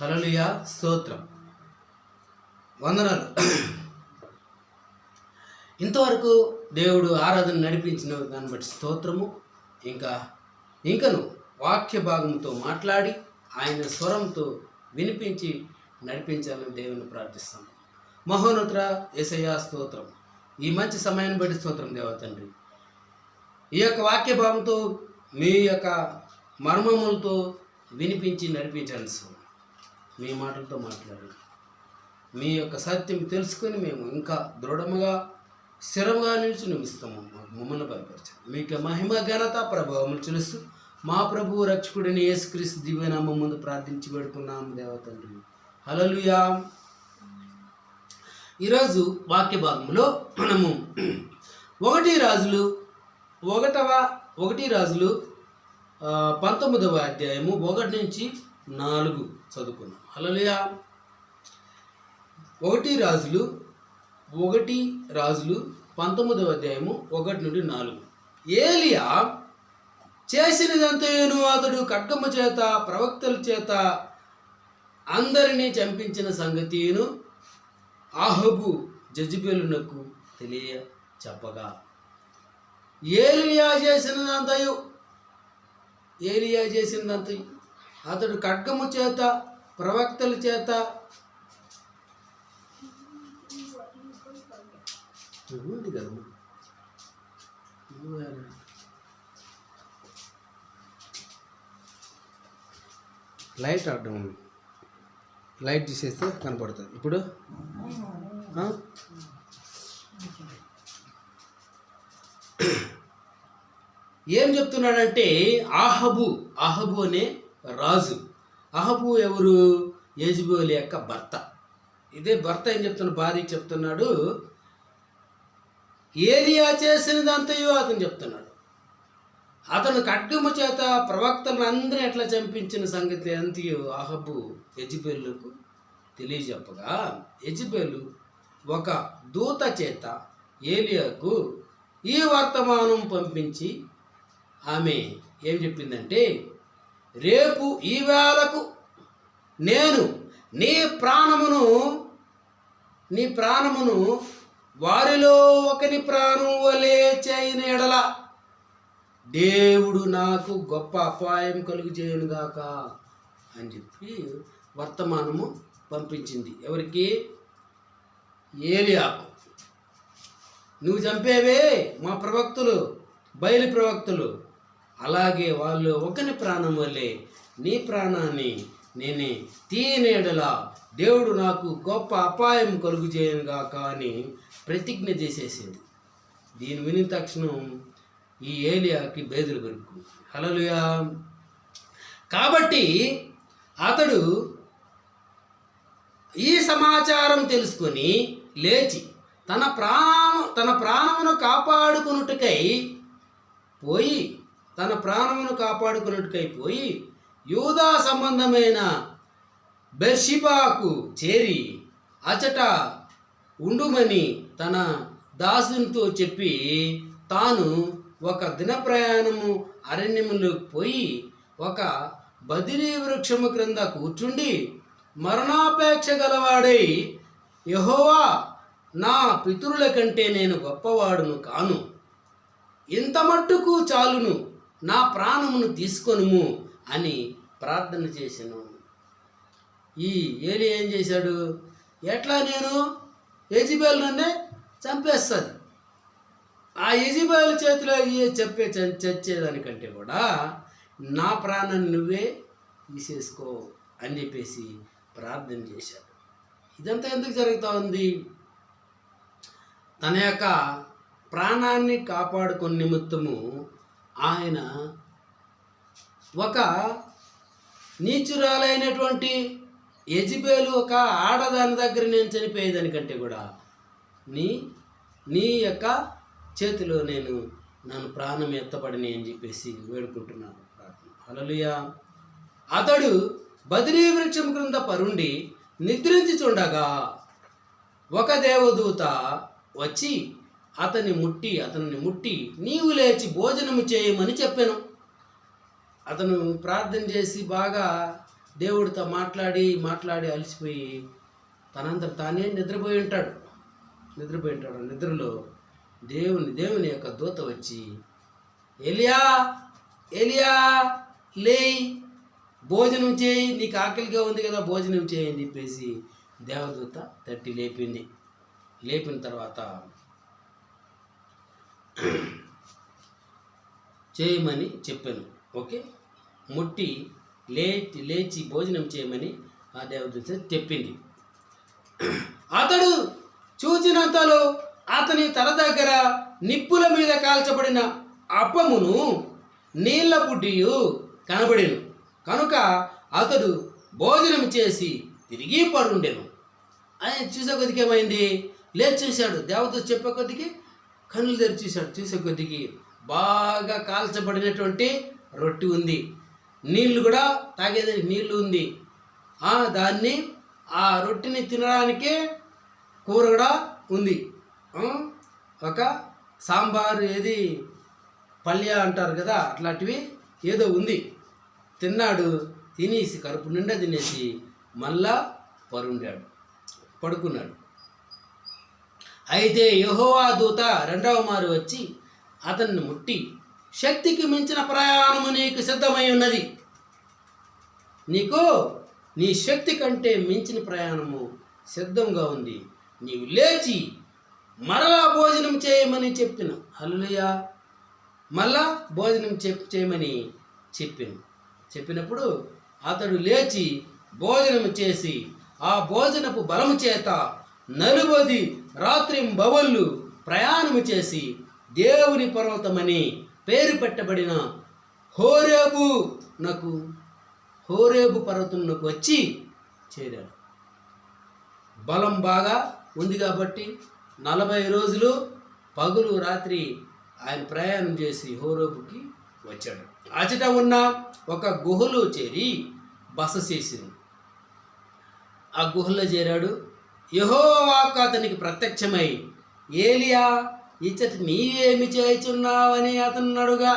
హల్లెలూయా, స్తోత్రం, వందనాలు. ఇంతవరకు దేవుడు ఆరాధన నడిపించిన దాన్ని బట్టి స్తోత్రము. ఇంకను వాక్య భాగంతో మాట్లాడి ఆయన స్వరంతో వినిపించి నడిపించాలని దేవుని ప్రార్థిస్తాము. మహోన్నతుడ యేసయ్యా స్తోత్రం. ఈ మంచి సమయాన్ని బట్టి స్తోత్రం దేవా తండ్రి. ఈ యొక్క వాక్య భాగంతో మీ యొక్క మర్మములతో వినిపించి నడిపించండి స్వామి. మీ మాటలతో మాట్లాడి మీ యొక్క సత్యం తెలుసుకొని మేము ఇంకా దృఢముగా స్థిరముగా నిలిచి నిమిస్తాము. మమ్మల్ని బలపరచండి. మీకు మహిమ ఘనత ప్రభావములు తెలుసు. మా ప్రభువు రక్షకుడిని యేసుక్రీస్తు దివ్యనామం ముందు ప్రార్థించి పెడుకున్నాము దేవా తండ్రి. హల్లెలూయా. ఈరోజు వాక్య భాగంలో మనము 1 రాజులు 19వ అధ్యాయము 1 నుంచి 4 చదువుకున్నాం. హల్లెలూయా. 1 రాజులు 19వ అధ్యాయము 1 నుండి 4. ఏలియా చేసినదంతేను అతడు ఖడ్గము చేత ప్రవక్తల చేత అందరినీ చంపించిన సంగతిను ఆహాబు జెజబెలునకు తెలియ చెప్పగా, ఏలియా చేసినదంతయు అతడు ఖడ్గము చేత ప్రవక్తల చేత లైట్ ఆడడం, లైట్ తీసేస్తే కనపడుతుంది. ఇప్పుడు ఏం చెప్తున్నాడంటే ఆహాబు అనే రాజు. ఆహాబు ఎవరు? యెజెబెలు యొక్క భర్త. ఇదే భర్త ఏం చెప్తున్నాడు? భార్య చెప్తున్నాడు ఏలియా చేసినదంతయో అతను చెప్తున్నాడు. అతను ఖడ్గము చేత ప్రవక్తలను అందరూ ఎట్లా చంపించిన సంగతి అంతయో ఆహాబు యెజెబెలుకు తెలియజెప్పగా, యెజెబెలు ఒక దూత చేత ఏలియాకు ఈ వర్తమానం పంపించి ఆమె ఏం చెప్పిందంటే, రేపు ఈ వేళకు నేను నీ ప్రాణమును వారిలో ఒకని ప్రాణం వలె చేయని ఎడల దేవుడు నాకు గొప్ప అపాయం కలుగు చేయనుగాక అని చెప్పి వర్తమానము పంపించింది. ఎవరికి? ఏలియాకు. నువ్వు చంపేవే మా ప్రవక్తలు, బయలు ప్రవక్తలు, అలాగే వాళ్ళు ఒకని ప్రాణం వల్లే నీ ప్రాణాన్ని నేనే తీయనేడలా దేవుడు నాకు గొప్ప అపాయం కలుగు చేయనుగాక అని ప్రతిజ్ఞ చేసేసింది. దీని విని తక్షణం ఈ ఏలియాకి బేదులు పెరుక్కుంది. హల్లెలూయా. కాబట్టి అతడు ఈ సమాచారం తెలుసుకొని లేచి తన ప్రాణమును కాపాడుకొనుటకై పోయి యూదా సంబంధమైన బెర్షిబాకు చేరి అచట ఉండుమని తన దాసునితో చెప్పి తాను ఒక దిన ప్రయాణము అరణ్యములోకి పోయి ఒక బదిరీ వృక్షము క్రింద కూర్చుండి మరణాపేక్ష గలవాడై, యెహోవా, నా పితరుల కంటే నేను గొప్పవాడును కాను, ఇంత మట్టుకు చాలును, నా ప్రాణమును తీసుకొనుము అని ప్రార్థన చేశాను. ఈ ఏలి ఏం చేశాడు? ఎట్లా నేను యెజెబెలు నన్నే చంపేస్తుంది, ఆ యెజెబెలు చేతిలో చచ్చేదానికంటే కూడా నా ప్రాణాన్ని నువ్వే తీసేసుకో అని చెప్పేసి ప్రార్థన చేశాడు. ఇదంతా ఎందుకు జరుగుతూ ఉంది? తన యొక్క ప్రాణాన్ని కాపాడుకునే నిమిత్తము ఆయన ఒక నీచురాలైనటువంటి యెజెబెలు ఒక ఆడదాని దగ్గర నేను చనిపోయేదానికంటే కూడా నీ యొక్క చేతిలో నన్ను ప్రాణం ఎత్తపడిని అని చెప్పేసి వేడుకుంటున్నాను. హల్లెలూయా. అతడు బదిరీ వృక్షం క్రింద పరుండి నిద్రించుచుండగా ఒక దేవదూత వచ్చి అతన్ని ముట్టి నీవు లేచి భోజనము చేయమని చెప్పాను. అతను ప్రార్థన చేసి బాగా దేవుడితో మాట్లాడి మాట్లాడి అలసిపోయి తనంతట తానే నిద్రపోయి ఉంటాడు. నిద్రలో దేవుని యొక్క దూత వచ్చి, ఎలియా ఎలియా లేయ్, భోజనం చేయి, నీకు ఆకలిగా ఉంది కదా, భోజనం చేయి అని చెప్పేసి దేవదూత తట్టి లేపింది. లేపిన తర్వాత చేయమని చెప్పాను. ఓకే, ముట్టి లేచి భోజనం చేయమని ఆ దేవదూత చెప్పింది. అతడు చూచినంతలో అతని తల దగ్గర నిప్పుల మీద కాల్చబడిన అప్పమును నీళ్ల బుడ్డియు కనబడెను. కనుక అతడు భోజనం చేసి తిరిగి పడుండెను. ఆయన చూసే కొద్దికి ఏమైంది, లేచి చూశాడు. దేవదూత చెప్పే కొద్దికి కన్నులు తెరిచి చూశాడు. చూసే కొద్దికి బాగా కాల్చబడినటువంటి రొట్టె ఉంది, నీళ్లు కూడా తాగేదానికి నీళ్లు ఉంది. దాన్ని ఆ రొట్టెని తినడానికి కూర కూడా ఉంది. ఒక సాంబారు, ఏది పల్య అంటారు కదా, అట్లాంటివి ఏదో ఉంది. తిన్నాడు. తినేసి కడుపు నిండా తినేసి మళ్ళా పడుకున్నాడు. అయితే యెహోవా దూత రెండవ మారు వచ్చి అతన్ని ముట్టి, శక్తికి మించిన ప్రయాణము నీకు సిద్ధమై ఉన్నది. నీకు నీ శక్తి కంటే మించిన ప్రయాణము సిద్ధంగా ఉంది. నీవు లేచి మరలా భోజనం చేయమని చెప్పిన. హల్లెలూయా. మళ్ళా భోజనం చేయమని చెప్పినప్పుడు అతడు లేచి భోజనం చేసి ఆ భోజనపు బలము చేత 40 రాత్రింబవళ్ళు ప్రయాణము చేసి దేవుని పర్వతమని పేరు పెట్టబడిన హోరేబు పర్వతమునకు వచ్చి చేరాడు. బలం బాగా ఉంది కాబట్టి 40 రోజులు పగులు రాత్రి ఆయన ప్రయాణం చేసి హోరేబుకి వచ్చాడు. అచట ఉన్న ఒక గుహలో చేరి బస చేసింది. ఆ గుహలో చేరాడు. యెహోవా అతనికి ప్రత్యక్షమై, ఏలియా, ఇచ్చట నీవేమి చేయుచున్నావని అతను అడుగా.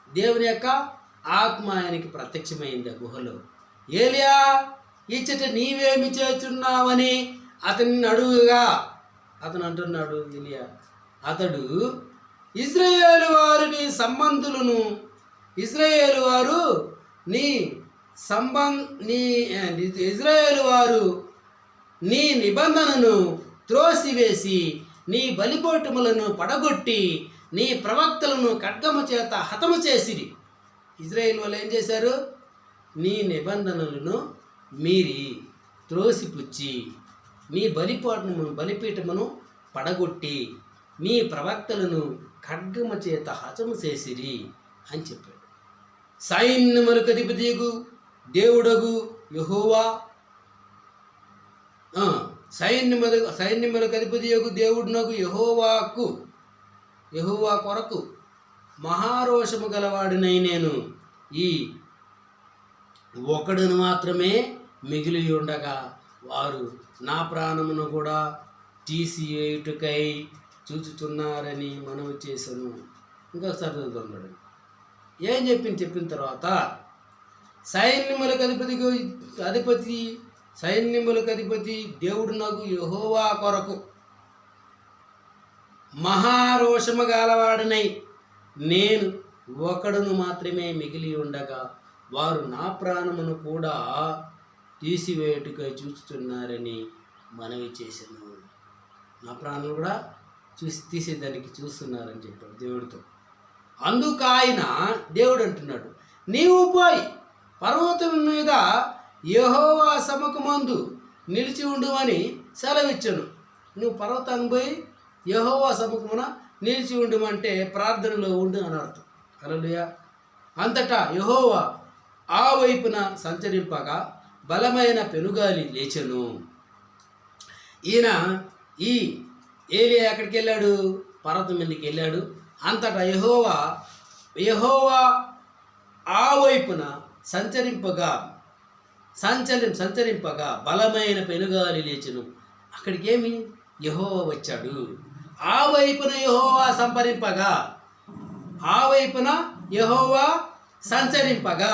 దేవుని యొక్క ఆత్మ ఆయనకి ప్రత్యక్షమైంది ఆ గుహలో. ఏలియా, ఇచ్చట నీవేమి చేయుచున్నావని అతన్ని అడుగుగా. అతను అంటున్నాడు, ఏలియా, అతడు ఇశ్రాయేలు వారు నీ నిబంధనను త్రోసివేసి నీ బలిపోటములను పడగొట్టి నీ ప్రవక్తలను ఖడ్గము చేత హతము చేసిరి. ఇశ్రాయేలు వాళ్ళు ఏం చేశారు? నీ నిబంధనలను మీరి త్రోసిపుచ్చి నీ బలిపీఠమును పడగొట్టి నీ ప్రవక్తలను ఖడ్గము చేత హతము చేసిరి అని చెప్పాడు. సైన్యములకు అధిపతియగు దేవుడగు యెహోవా, సైన్యములకు అధిపతియగు దేవుడునగు యెహోవా కొరకు మహారోషము గలవాడినై నేను ఈ ఒకడును మాత్రమే మిగిలి ఉండగా వారు నా ప్రాణమును కూడా తీసివేయుటకై చూచుచున్నారని మనవి చేశాను. ఇంకొకసారి చదువుతున్నాడు. ఏం చెప్పిన తర్వాత సైన్యములకు అధిపతి దేవుడు నాకు యెహోవా కొరకు మహారోషము గలవాడనై నేను ఒకడును మాత్రమే మిగిలి ఉండగా వారు నా ప్రాణమును కూడా తీసివేయుటకై చూస్తున్నారని మనవి చేశాను. నా ప్రాణాలు కూడా తీసేదానికి చూస్తున్నారని చెప్పాడు దేవుడితో. అందుకు ఆయన దేవుడు అంటున్నాడు, నీవు పోయి పర్వతం మీద యెహోవా సముఖమందు నిలిచి ఉండుమని సెలవిచ్చాను. నువ్వు పర్వతాన్ని పోయి యెహోవా సముఖమున నిలిచి ఉండమంటే ప్రార్థనలో ఉండు అని అర్థం. హల్లెలూయా. అంతటా యెహోవా ఆ వైపున సంచరింపగా బలమైన పెనుగాలి లేచెను. ఈయన ఈ ఏలియా ఎక్కడికి వెళ్ళాడు? పర్వతం మీదకి వెళ్ళాడు. అంతటా యెహోవా ఆ వైపున సంచరింపగా బలమైన పెనుగాలి లేచెను. అక్కడికి ఏమి? యెహోవా వచ్చాడు. ఆ వైపున యెహోవా సంచరింపగా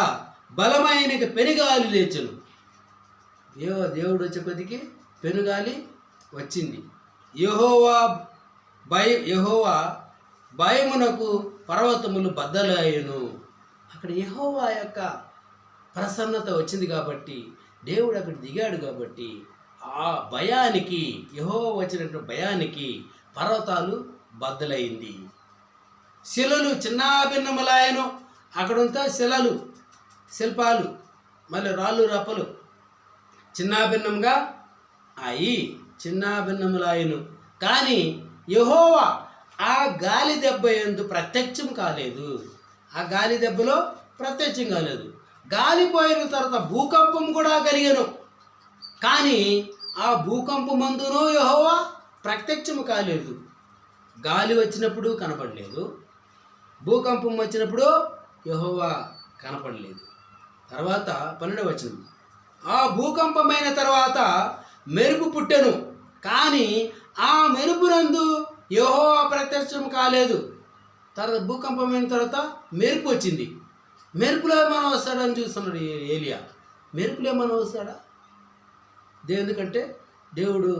బలమైన పెనుగాలి లేచెను. దేవుడు వచ్చే కొద్దికి పెనుగాలి వచ్చింది. యెహోవా భయమునకు పర్వతములు బద్దలయ్యెను. అక్కడ యెహోవా యొక్క ప్రసన్నత వచ్చింది కాబట్టి, దేవుడు అక్కడ దిగాడు కాబట్టి, ఆ భయానికి, యెహోవా వచ్చినటువంటి భయానికి పర్వతాలు బద్దలైంది. శిలలు చిన్నాభిన్నములాయను. అక్కడంతా శిల్పాలు మళ్ళీ రాళ్ళు రప్పలు చిన్నాభిన్నంగా అయి చిన్నాభిన్నములాయను. కానీ యెహోవా ఆ గాలి దెబ్బ యందు ప్రత్యక్షం కాలేదు. ఆ గాలి దెబ్బలో ప్రత్యక్షం కాలేదు. గాలి పోయిన తర్వాత భూకంపం కూడా కలిగను. కానీ ఆ భూకంపమందును యెహోవా ప్రత్యక్షము కాలేదు. గాలి వచ్చినప్పుడు కనపడలేదు, భూకంపం వచ్చినప్పుడు యెహోవా కనపడలేదు. తర్వాత 12వ వచనం, ఆ భూకంపమైన తర్వాత మెరుపు పుట్టెను, కానీ ఆ మెరుపునందు యెహోవా ప్రత్యక్షం కాలేదు. తర్వాత భూకంపమైన తర్వాత మెరుపు వచ్చింది. మెరుపులో ఏమైనా వస్తాడని చూస్తున్నాడు ఏలియా. మెరుపులో ఏమైనా వస్తాడా? ఎందుకంటే దేవుడు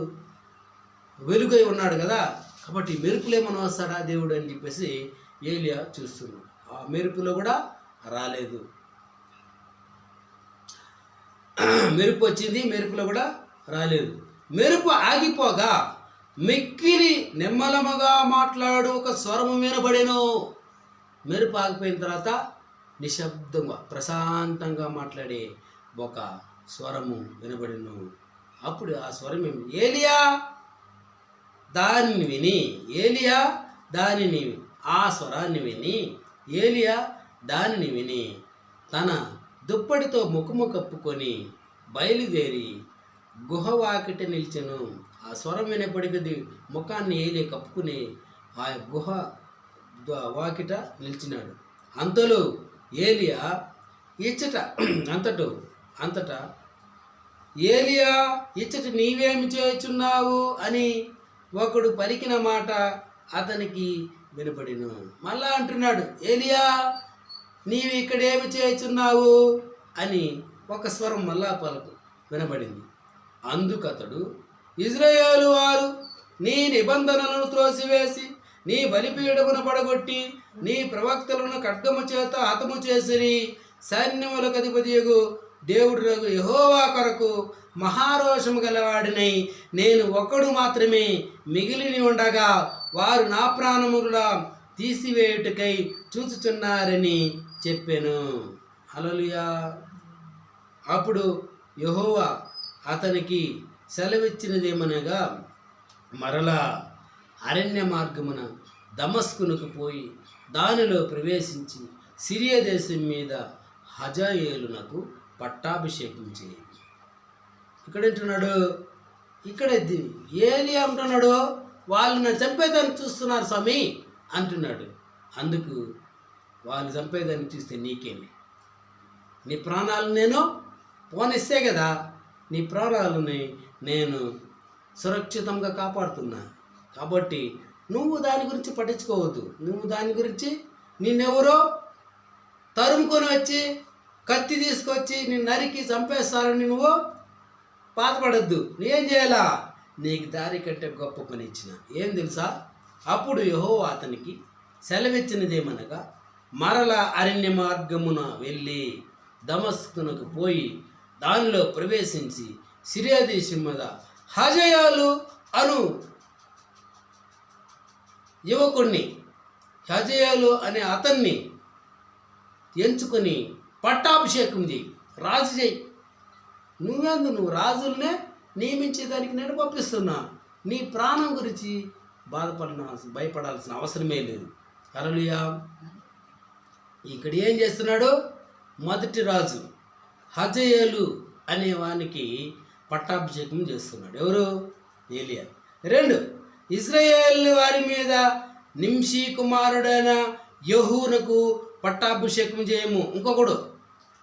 వెలుగై ఉన్నాడు కదా, కాబట్టి మెరుపులో ఏమైనా వస్తాడా దేవుడు అని చెప్పేసి ఏలియా చూస్తున్నాడు. ఆ మెరుపులో కూడా రాలేదు. మెరుపు వచ్చింది, మెరుపులో కూడా రాలేదు. మెరుపు ఆగిపోగా మిక్కిలి నిమ్మలముగా మాట్లాడు ఒక స్వరము వినబడెను. మెరుపు ఆగిపోయిన తర్వాత నిశ్శబ్దంగా ప్రశాంతంగా మాట్లాడే ఒక స్వరము వినబడెను. అప్పుడు ఆ స్వరం ఏలియా దానిని విని, ఆ స్వరాన్ని విని ఏలియా దానిని విని తన దుప్పటితో ముఖము కప్పుకొని బయలుదేరి గుహ వాకిట నిలిచెను. ఆ స్వరం వినపడికి ముఖాన్ని ఏలియా కప్పుకుని ఆ గుహ వాకిట నిలిచినాడు. అంతలో ఏలియా అంతటా ఏలియా ఇచ్చట నీవేమి చేయుచున్నావు అని ఒకడు పలికిన మాట అతనికి వినపడిను. మళ్ళా అంటున్నాడు, ఏలియా నీవు ఇక్కడేమి చేయుచున్నావు అని ఒక స్వరం మళ్ళా వినబడింది. అందుకతడు, ఇజ్రాయేలు వారు నీ నిబంధనలను త్రోసివేసి నీ బలిపీఠమును పడగొట్టి నీ ప్రవక్తలను ఖడ్గము చేత హతము చేసిరి. సైన్యములకు అధిపతియగు దేవుడు యెహోవా కొరకు మహారోషము గలవాడినై నేను ఒక్కడు మాత్రమే మిగిలిని ఉండగా వారు నా ప్రాణములా తీసివేయుటకై చూచుచున్నారని చెప్పాను. హల్లెలూయా. అప్పుడు యెహోవా అతనికి సెలవిచ్చినదేమనగా, మరలా అరణ్య మార్గమున దమస్కునకు పోయి దానిలో ప్రవేశించి సిరియా దేశం మీద హజాయేలునకు పట్టాభిషేకం చేయి. ఇక్కడ ఏలియా అంటున్నాడు, వాళ్ళు నన్ను చంపేదాన్ని చూస్తున్నారు స్వామి అంటున్నాడు. అందుకు వాళ్ళు చంపేదాన్ని చూస్తే నీకేమి, నీ ప్రాణాలు నేను పోనిస్తే కదా, నీ ప్రాణాలని నేను సురక్షితంగా కాపాడుతున్నా. కాబట్టి నువ్వు దాని గురించి పట్టించుకోవద్దు. నువ్వు దాని గురించి నిన్నెవరో తరుముకొని వచ్చి కత్తి తీసుకొచ్చి నిన్ను నరికి చంపేస్తారని నువ్వు బాధపడద్దు. నువ్వేం చేయాలా? నీకు దారి కంటే గొప్ప పని ఇచ్చిన ఏం తెలుసా? అప్పుడు యెహోవా అతనికి సెలవిచ్చినదేమనగా, మరల అరణ్య మార్గమున వెళ్ళి దమస్కునకు పోయి దానిలో ప్రవేశించి సిరియా దేశం మీద హజాయేలు అను యువకుణ్ణి, హజాయేలు అనే అతన్ని ఎంచుకొని పట్టాభిషేకం చేయి, రాజు చేయి. నువ్వు రాజులనే నియమించేదానికి నేను పంపిస్తున్నా. నీ ప్రాణం గురించి భయపడాల్సిన అవసరమే లేదు. హల్లెలూయా. ఇక్కడ ఏం చేస్తున్నాడు? మొదటి రాజు హజాయేలు అనే వానికి పట్టాభిషేకం చేస్తున్నాడు. ఎవరు? ఏలియా. 2 ఇశ్రాయేలు వారి మీద నింషీ కుమారుడైన యెహూనకు పట్టాభిషేకం చేయము. ఇంకొకడు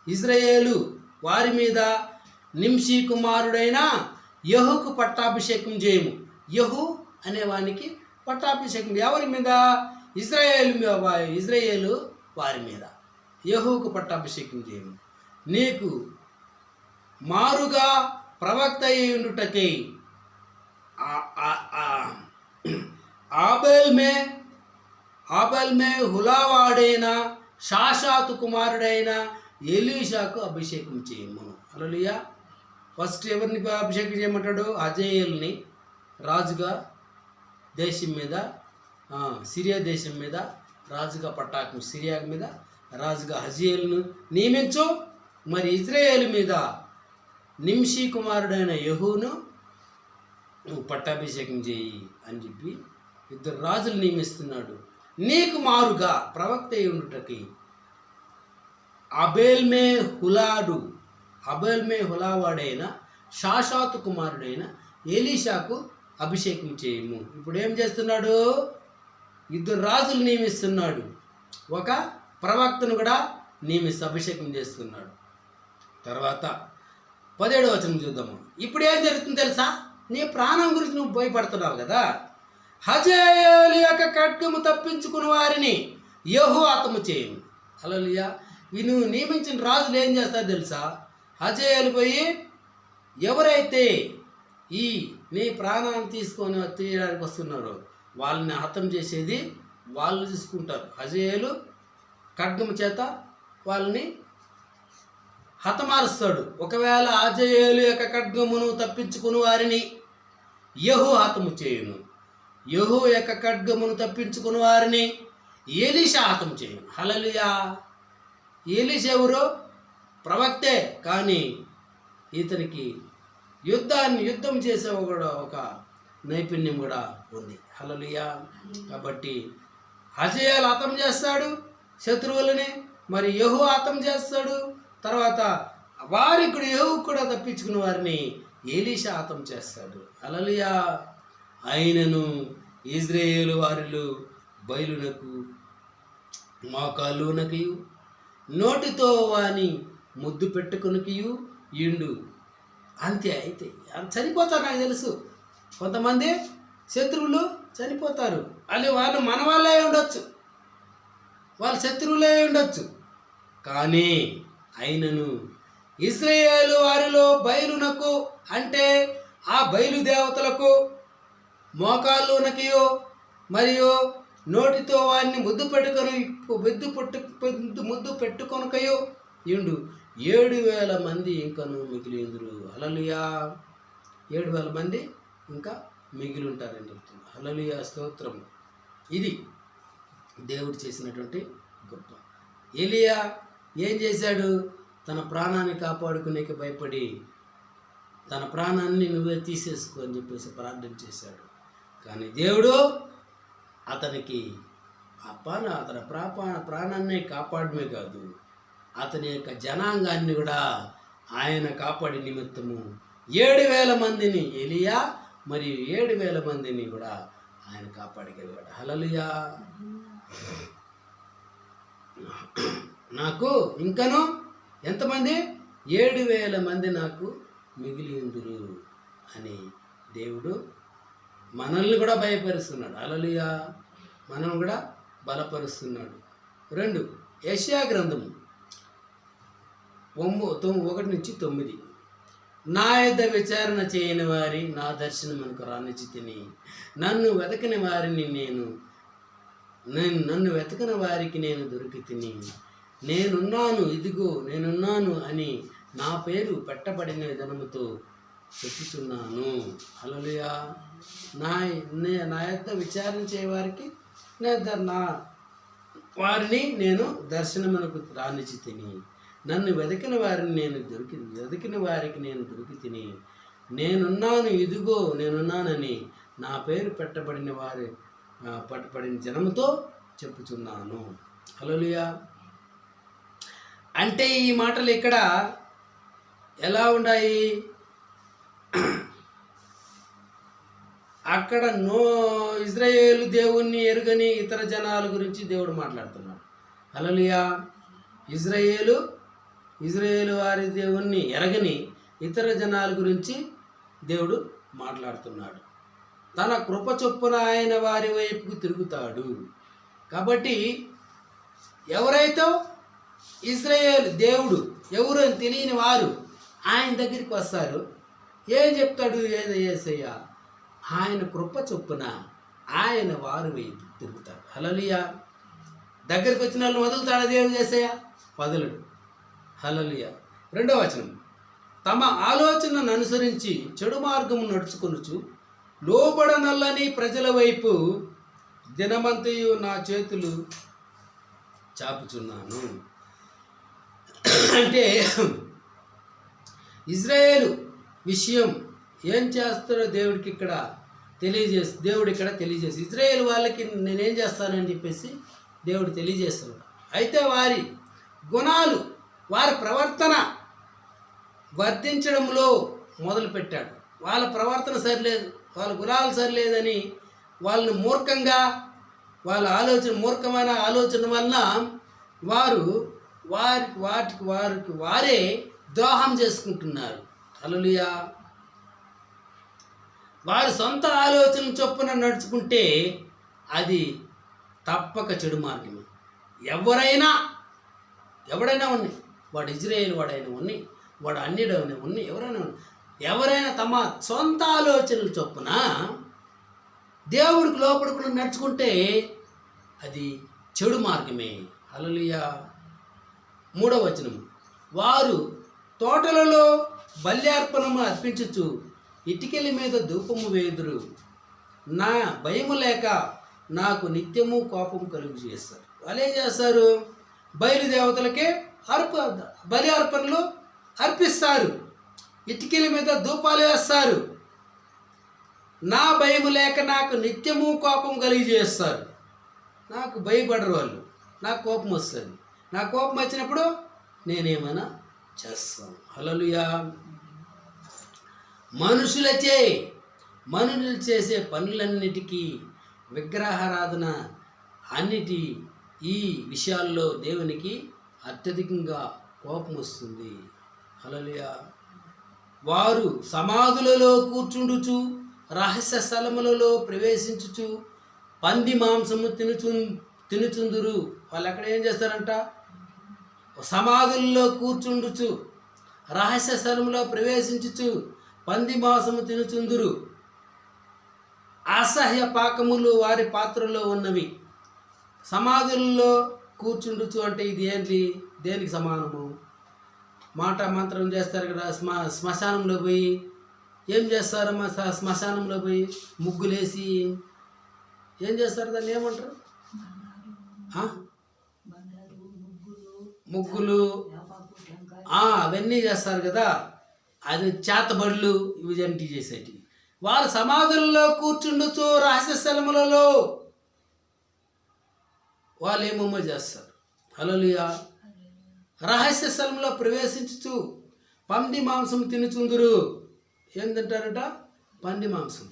ఇశ్రాయేలు వారి మీద నింషీ కుమారుడైన యెహూకు పట్టాభిషేకం చేయము. యెహూ అనే వానికి పట్టాభిషేకం ఎవరి మీద? ఇశ్రాయేలు వారి మీద యెహూకు పట్టాభిషేకం చేయము. నీకు మారుగా ప్రవక్త అయ్యుండుటకై ఆబెల్మే హులావాడైన షాషాతు కుమారుడైన ఎలీషాకు అభిషేకం చేయము. హల్లెలూయా. ఫస్ట్ ఎవరిని అభిషేకం చేయమంటాడు? హజాయేలుని రాజుగా దేశం మీద, సిరియా దేశం మీద రాజుగా, పట్టాకు సిరియా మీద రాజుగా హజాయేలును నియమించు. మరి ఇజ్రాయేలు మీద నింషీ కుమారుడైన యెహూను నువ్వు పట్టాభిషేకం చేయి అని చెప్పి ఇద్దరు రాజులు నియమిస్తున్నాడు. నీకు మారుగా ప్రవక్త అయి ఉండుటకి అబేల్మే హులావాడైన షాషాతు కుమారుడైన ఎలీషాకు అభిషేకం చేయము. ఇప్పుడు ఏం చేస్తున్నాడు? ఇద్దరు రాజులు నియమిస్తున్నాడు, ఒక ప్రవక్తను కూడా నియమిస్తూ అభిషేకం చేస్తున్నాడు. తర్వాత 17వ వచనం చూద్దాము. ఇప్పుడు ఏం జరుగుతుంది తెలుసా? నీ ప్రాణం గురించి నువ్వు భయపడుతున్నావు కదా. హజాయేలు యొక్క ఖడ్గము తప్పించుకున్న వారిని యెహోవాతము చేయను. హల్లెలూయా. నువ్వు నియమించిన రాజులు ఏం చేస్తారో తెలుసా? హజాయేలు పోయి ఎవరైతే ఈ నీ ప్రాణాన్ని తీసుకొని తీయడానికి వస్తున్నారో వాళ్ళని హతం చేసేది వాళ్ళు చూసుకుంటారు. హజాయేలు ఖడ్గము చేత వాళ్ళని హతమారుస్తాడు. ఒకవేళ హజాయేలు యొక్క ఖడ్గమును తప్పించుకుని వారిని యెహూ హతము చేయును. యెహూ యొక్క ఖడ్గమును తప్పించుకుని వారిని ఎలీషా హతము చేయును. హల్లెలూయా. ఎలీషా ఎవరు? ప్రవక్తే, కానీ ఇతనికి యుద్ధం చేసే కూడా ఒక నైపుణ్యం కూడా ఉంది. హల్లెలూయా. కాబట్టి హజాయేలు హతం చేస్తాడు శత్రువులని, మరి యెహూ హతం చేస్తాడు. తర్వాత వారికి కూడా యెహూ కూడా తప్పించుకున్న వారిని ఎలీషా హతం చేస్తాడు. హల్లెలూయా. అయినను ఇజ్రాయేలు వారిలో బయలునకు మోకాళ్ళునకియు నోటితో వాని ముద్దు పెట్టుకునికియు ఇండు. అంతే. అయితే చనిపోతారు. నాకు తెలుసు కొంతమంది శత్రువులు చనిపోతారు. అది వాళ్ళు మన వాళ్ళే ఉండొచ్చు, వాళ్ళ శత్రువులే ఉండొచ్చు. కానీ అయినను ఇశ్రాయేలు వారిలో బయలునకు అంటే ఆ బయలుదేవతలకు మోకాళ్ళునకియో మరియు నోటితో వారిని ముద్దు పెట్టుకొనకయో ఇండు 7,000 మంది ఇంకను మిగిలిందురు. హల్లెలూయా. 7,000 మంది ఇంకా మిగిలి ఉంటారని చెప్తున్నారు. హల్లెలూయా. స్తోత్రం. ఇది దేవుడు చేసినటువంటి గొప్ప. ఎలీయా ఏం చేశాడు? తన ప్రాణాన్ని కాపాడుకునేకి భయపడి తన ప్రాణాన్ని నువ్వే తీసేసుకో అని చెప్పేసి ప్రార్థన చేశాడు. కానీ దేవుడు అతనికి అతని ప్రాణాన్ని కాపాడమే కాదు, అతని యొక్క జనాంగాన్ని కూడా ఆయన కాపాడే నిమిత్తము 7,000 మందిని ఎలీయా మరియు 7,000 మందిని కూడా ఆయన కాపాడగలిగాడు. హల్లెలూయా. నాకు ఇంకను ఎంతమంది? 7,000 మంది నాకు మిగిలి ఉందురు అని దేవుడు మనల్ని కూడా భయపరుస్తున్నాడు. హల్లెలూయా. మనం కూడా బలపరుస్తున్నాడు. 2 యెషయా గ్రంథము 1-9. నా యొద్ద విచారణ చేయని వారి నా దర్శనమునకు రానిచితిని. నన్ను వెతకని వారికి నేను దొరికితిని. నేనున్నాను, ఇదిగో నేనున్నాను అని నా పేరు పెట్టబడిన దినముతో చెప్పుచున్నాను. హల్లెలూయా. నా యొద్ద విచారించే వారికి వారిని నేను దర్శనమునకు రానిచితిని. నన్ను వెతికిన వారికి నేను దొరికితిని. నేనున్నాను, ఇదిగో నేనున్నానని నా పేరు పెట్టబడిన జనముతో చెప్పుచున్నాను. హల్లెలూయా. అంటే ఈ మాటలు ఇక్కడ ఎలా ఉన్నాయి? అక్కడ ఇజ్రాయేలు దేవుణ్ణి ఎరుగని ఇతర జనాల గురించి దేవుడు మాట్లాడుతున్నాడు. హల్లెలూయా. ఇజ్రాయేలు వారి దేవుణ్ణి ఎరగని ఇతర జనాల గురించి దేవుడు మాట్లాడుతున్నాడు. తన కృప చొప్పున ఆయన వారి వైపుకు తిరుగుతాడు. కాబట్టి ఎవరైతే ఇజ్రాయేల్ దేవుడు ఎవరు అని తెలియని వారు ఆయన దగ్గరికి వస్తారు. ఏం చెప్తాడు యేసయ్య? ఆయన కృప చొప్పున ఆయన వారు వైపు తిరుగుతాడు. హల్లెలూయా. దగ్గరికి వచ్చిన వాళ్ళు వదులుతాడు దేవుడు యేసయ్య? వదలడు. హల్లెలూయా. 2వ వచనం, తమ ఆలోచనను అనుసరించి చెడు మార్గము నడుచుకొనుచు లోబడనల్లని ప్రజల వైపు దినమంతయు నా చేతులు చాపుచున్నాను. అంటే ఇజ్రాయేలు విషయం ఏం చేస్తాడో దేవుడు ఇక్కడ తెలియజేసి ఇజ్రాయేల్ వాళ్ళకి నేనేం చేస్తానని చెప్పేసి దేవుడు తెలియజేస్తున్నాడు. అయితే వారి గుణాలు, వారి ప్రవర్తన వర్ధించడంలో మొదలుపెట్టాడు. వాళ్ళ ప్రవర్తన సరిలేదు, వాళ్ళ గుణాలు సరిలేదని వాళ్ళని మూర్ఖమైన ఆలోచన వలన వారికి వారే ద్రోహం చేసుకుంటున్నారు. హల్లెలూయా. వారి సొంత ఆలోచన చొప్పున నడుచుకుంటే అది తప్పక చెడు మార్గమే. ఎవడైనా ఉన్నాయి, వాడు ఇజ్రాయేల్ వాడైనా ఉన్నాయి, వాడు అన్యుడైనా ఉన్నాయి, ఎవరైనా తమ సొంత ఆలోచనల చొప్పున దేవుడికి లోపడుకుని నడుచుకుంటే అది చెడు మార్గమే. హల్లెలూయా. 3వ వచనం, వారు తోటలలో బల్యార్పణము అర్పించుచు ఇటికెల మీద ధూపము వేయుదురు. నా భయము లేక నాకు నిత్యము కోపం కలుగు చేస్తారు. వాళ్ళు ఏం చేస్తారు? బయలుదేవతలకే బలి అర్పణలు అర్పిస్తారు, ఇటికెల మీద ధూపాలు వేస్తారు. నా భయము లేక నాకు నిత్యము కోపం కలిగి చేస్తారు. నాకు భయపడరు వాళ్ళు, నాకు కోపం వస్తుంది. నా కోపం వచ్చినప్పుడు నేనేమైనా చేస్తాను. హల్లెలూయా. మనుషులు చేసే పనులన్నిటికీ విగ్రహారాధన అన్నిటి ఈ విషయాల్లో దేవునికి అత్యధికంగా కోపం వస్తుంది. హల్లెలూయా. వారు సమాధులలో కూర్చుండుచు రహస్య స్థలములలో ప్రవేశించుచు పంది మాంసము తినుచుందురు. వాళ్ళు ఎక్కడ ఏం చేస్తారంట? సమాధుల్లో కూర్చుండుచు రహస్య స్థలంలో ప్రవేశించుచు పంది మాంసము తినుచుందురు. అసహ్య పాకములు వారి పాత్రలో ఉన్నవి. సమాధుల్లో కూర్చుండుచు అంటే ఇది ఏంటి? దేనికి సమానము? మాట మంత్రం చేస్తారు కదా. శ్మశానంలో పోయి ఏం చేస్తారు? శ్మశానంలో పోయి ముగ్గులేసి ఏం చేస్తారు? దాన్ని ఏమంటారు? ముగ్గులు అవన్నీ చేస్తారు కదా. అది చేతబడులు ఇవి చేసేటివి. వారు సమాధుల్లో కూర్చుండొచ్చు రహస్య స్థలములలో వాళ్ళు ఏమేమో చేస్తారు. హల్లెలూయా. రహస్య స్థలంలో ప్రవేశించుచు పంది మాంసం తినుచుందురు. ఏం తింటారట? పంది మాంసం.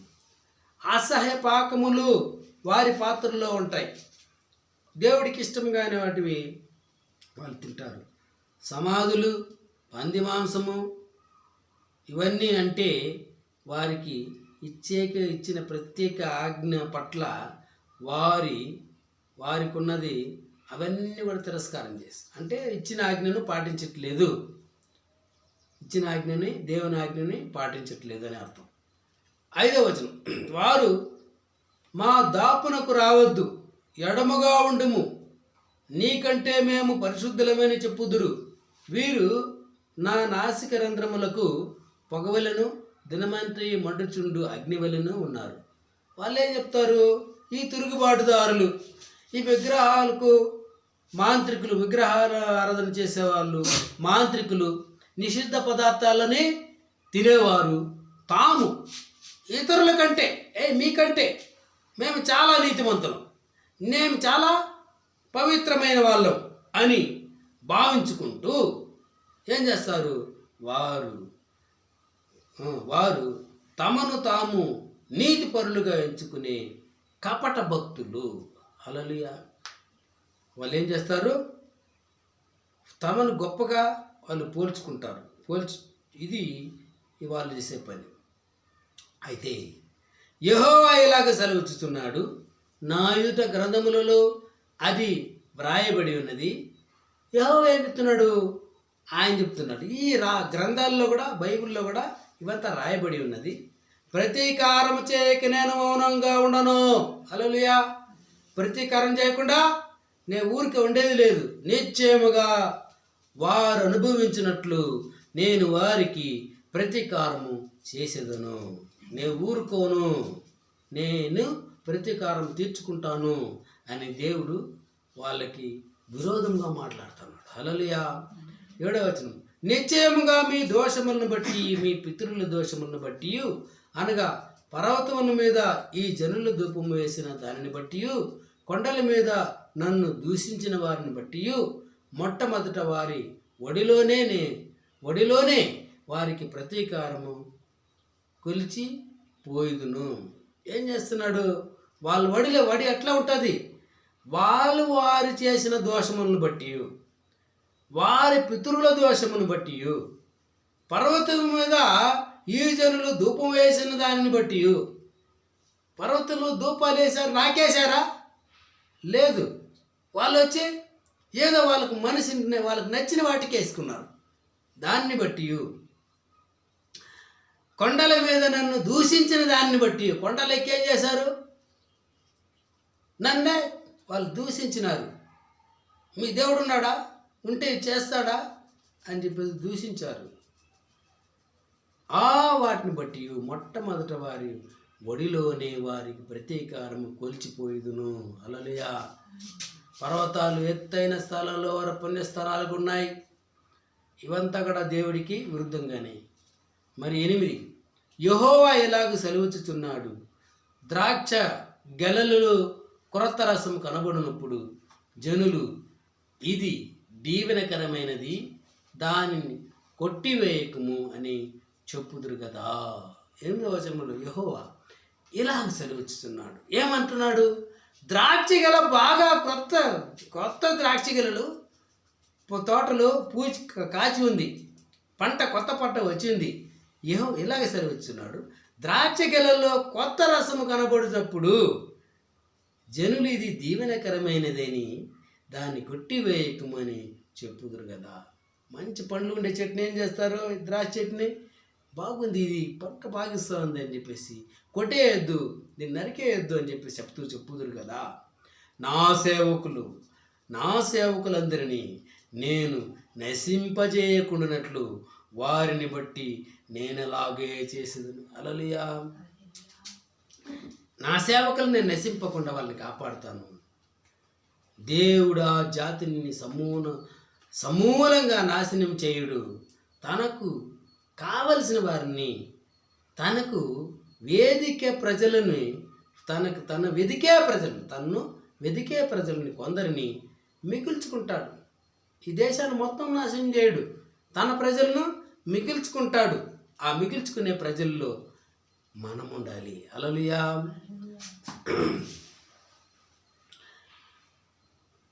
అసహ్య పాకములు వారి పాత్రలో ఉంటాయి. దేవుడికి ఇష్టం కాని వాటివి వాళ్ళు తింటారు. సమాధులు, పంది మాంసము ఇవన్నీ అంటే వారికి ఇచ్చిన ప్రత్యేక ఆజ్ఞ పట్ల వారికి ఉన్నది అవన్నీ కూడా తిరస్కారం చేస్తారు. అంటే ఇచ్చిన ఆజ్ఞను పాటించట్లేదు, దేవుని ఆజ్ఞని పాటించట్లేదు అని అర్థం. 5వ వచనం, వారు మా దాపునకు రావద్దు, ఎడముగా ఉండుము, నీకంటే మేము పరిశుద్ధులమని చెప్పుదురు. వీరు నా నాసిక రంధ్రములకు పొగవలను దినమంతి మండుచుండు అగ్నివలను ఉన్నారు. వాళ్ళు ఏం చెప్తారు? ఈ తిరుగుబాటుదారులు, ఈ విగ్రహాలకు మాంత్రికులు, విగ్రహాల ఆరాధన చేసేవాళ్ళు, మాంత్రికులు, నిషిద్ధ పదార్థాలని తినేవారు, తాము ఇతరుల కంటే మీకంటే మేము చాలా నీతిమంతులం, మేము చాలా పవిత్రమైన వాళ్ళం అని భావించుకుంటూ ఏం చేస్తారు? వారు తమను తాము నీతిపరులుగా ఎంచుకునే కపట భక్తులు. హల్లెలూయా. వాళ్ళు ఏం చేస్తారు? తమను గొప్పగా వాళ్ళు పోల్చుకుంటారు. ఇది వాళ్ళు చేసే పని. అయితే యెహోవా ఇలాగ సెలవిస్తున్నాడు, నా యుద్ధ గ్రంథములలో అది వ్రాయబడి ఉన్నది, యెహోవా ఏం చెప్తున్నాడు? ఆయన చెప్తున్నాడు. ఈ గ్రంథాల్లో కూడా, బైబిల్లో కూడా ఇవంతా రాయబడి ఉన్నది. ప్రతీకారం చేయక నేను మౌనంగా ఉండను. హల్లెలూయా. ప్రతీకారం చేయకుండా నేను ఊరికే ఉండేది లేదు. నిశ్చయముగా వారు అనుభవించినట్లు నేను వారికి ప్రతీకారము చేసేదను. నేను ఊరుకోను, నేను ప్రతీకారం తీర్చుకుంటాను అని దేవుడు వాళ్ళకి విరోధంగా మాట్లాడుతున్నాడు. హల్లెలూయా. 7వ వచనం, నిశ్చయముగా మీ దోషములను బట్టి, మీ పితరుల దోషములను బట్టి, అనగా పర్వతముల మీద ఈ జనులు ధూపం వేసిన దానిని బట్టి, కొండల మీద నన్ను దూషించిన వారిని బట్టి, మొట్టమొదట వారి ఒడిలోనే వారికి ప్రతీకారము కొలిచి పోయిదును. ఏం చేస్తున్నాడు? వాళ్ళ వడి ఎట్లా ఉంటుంది? వారు చేసిన దోషములను బట్టి, వారి పితరుల దోషమును బట్టి, పర్వతం మీద ఈ జనులు ధూపం వేసిన దానిని బట్టి. పర్వతంలో ధూపాలు వేశారు, నాకేశారా? లేదు. వాళ్ళు వచ్చి ఏదో వాళ్ళకు నచ్చిన వాటికి వేసుకున్నారు. దాన్ని బట్టి, కొండల మీద నన్ను దూషించిన దాన్ని బట్టి, కొండలు ఎక్కేం చేశారు? నన్నే వాళ్ళు దూషించినారు. మీ దేవుడు ఉన్నాడా? ఉంటే చేస్తాడా అని చెప్పేసి దూషించారు. వాటిని బట్టి మొట్టమొదట వారి ఒడిలోనే వారికి ప్రతీకారము కొలిచిపోయిదును. హల్లెలూయా. పర్వతాలు ఎత్తైన స్థలంలో వారి పుణ్యస్థలాలకు ఉన్నాయి. ఇవంతా కూడా దేవుడికి విరుద్ధంగానే. మరి 8, యెహోవా ఎలాగూ సెలవుచుచున్నాడు, ద్రాక్ష గెలలు క్రొత్త రసం కనబడినప్పుడు జనులు ఇది దీవెనకరమైనది, దానిని కొట్టివేయకము అని చెప్పుదురు కదా. 8వ వచనంలో యెహోవా ఇలాగ సెలవుచుచున్నాడు. ఏమంటున్నాడు? ద్రాక్ష గెల బాగా కొత్త ద్రాక్ష గెలలు తోటలో కాచి ఉంది, కొత్త పంట వచ్చింది. ఇలాగ సెలవుచున్నాడు, ద్రాక్ష గెలల్లో కొత్త రసము కనబడినప్పుడు జనులు ఇది దీవెనకరమైనదని దాన్ని కొట్టివేయకమని చెప్పుదురు కదా. మంచి పండ్లు ఉండే చెట్టుని ఏం చేస్తారు? ద్రాక్ష చెట్టుని బాగుంది, ఇది పక్క బాగిస్తూ ఉంది అని చెప్పేసి కొట్టేయద్దు, దీన్ని నరికేయద్దు అని చెప్పి చెప్పుదురు కదా. నా సేవకులందరినీ నేను నశింపజేయకుండానట్లు వారిని బట్టి నేను అలాగే చేసేదను. హల్లెలూయా. నా సేవకులను నేను నశింపకుండా వాళ్ళని కాపాడుతాను. దేవుడు ఆ జాతిని సమూలంగా నాశనం చేయుడు. తనకు కావలసిన వారిని, తనకు తన్ను వెదికే ప్రజలని కొందరిని మిగుల్చుకుంటాడు. ఈ దేశాన్ని మొత్తం నాశనం చేయడు, తన ప్రజలను మిగిల్చుకుంటాడు. ఆ మిగిల్చుకునే ప్రజల్లో మనం ఉండాలి. హల్లెలూయా.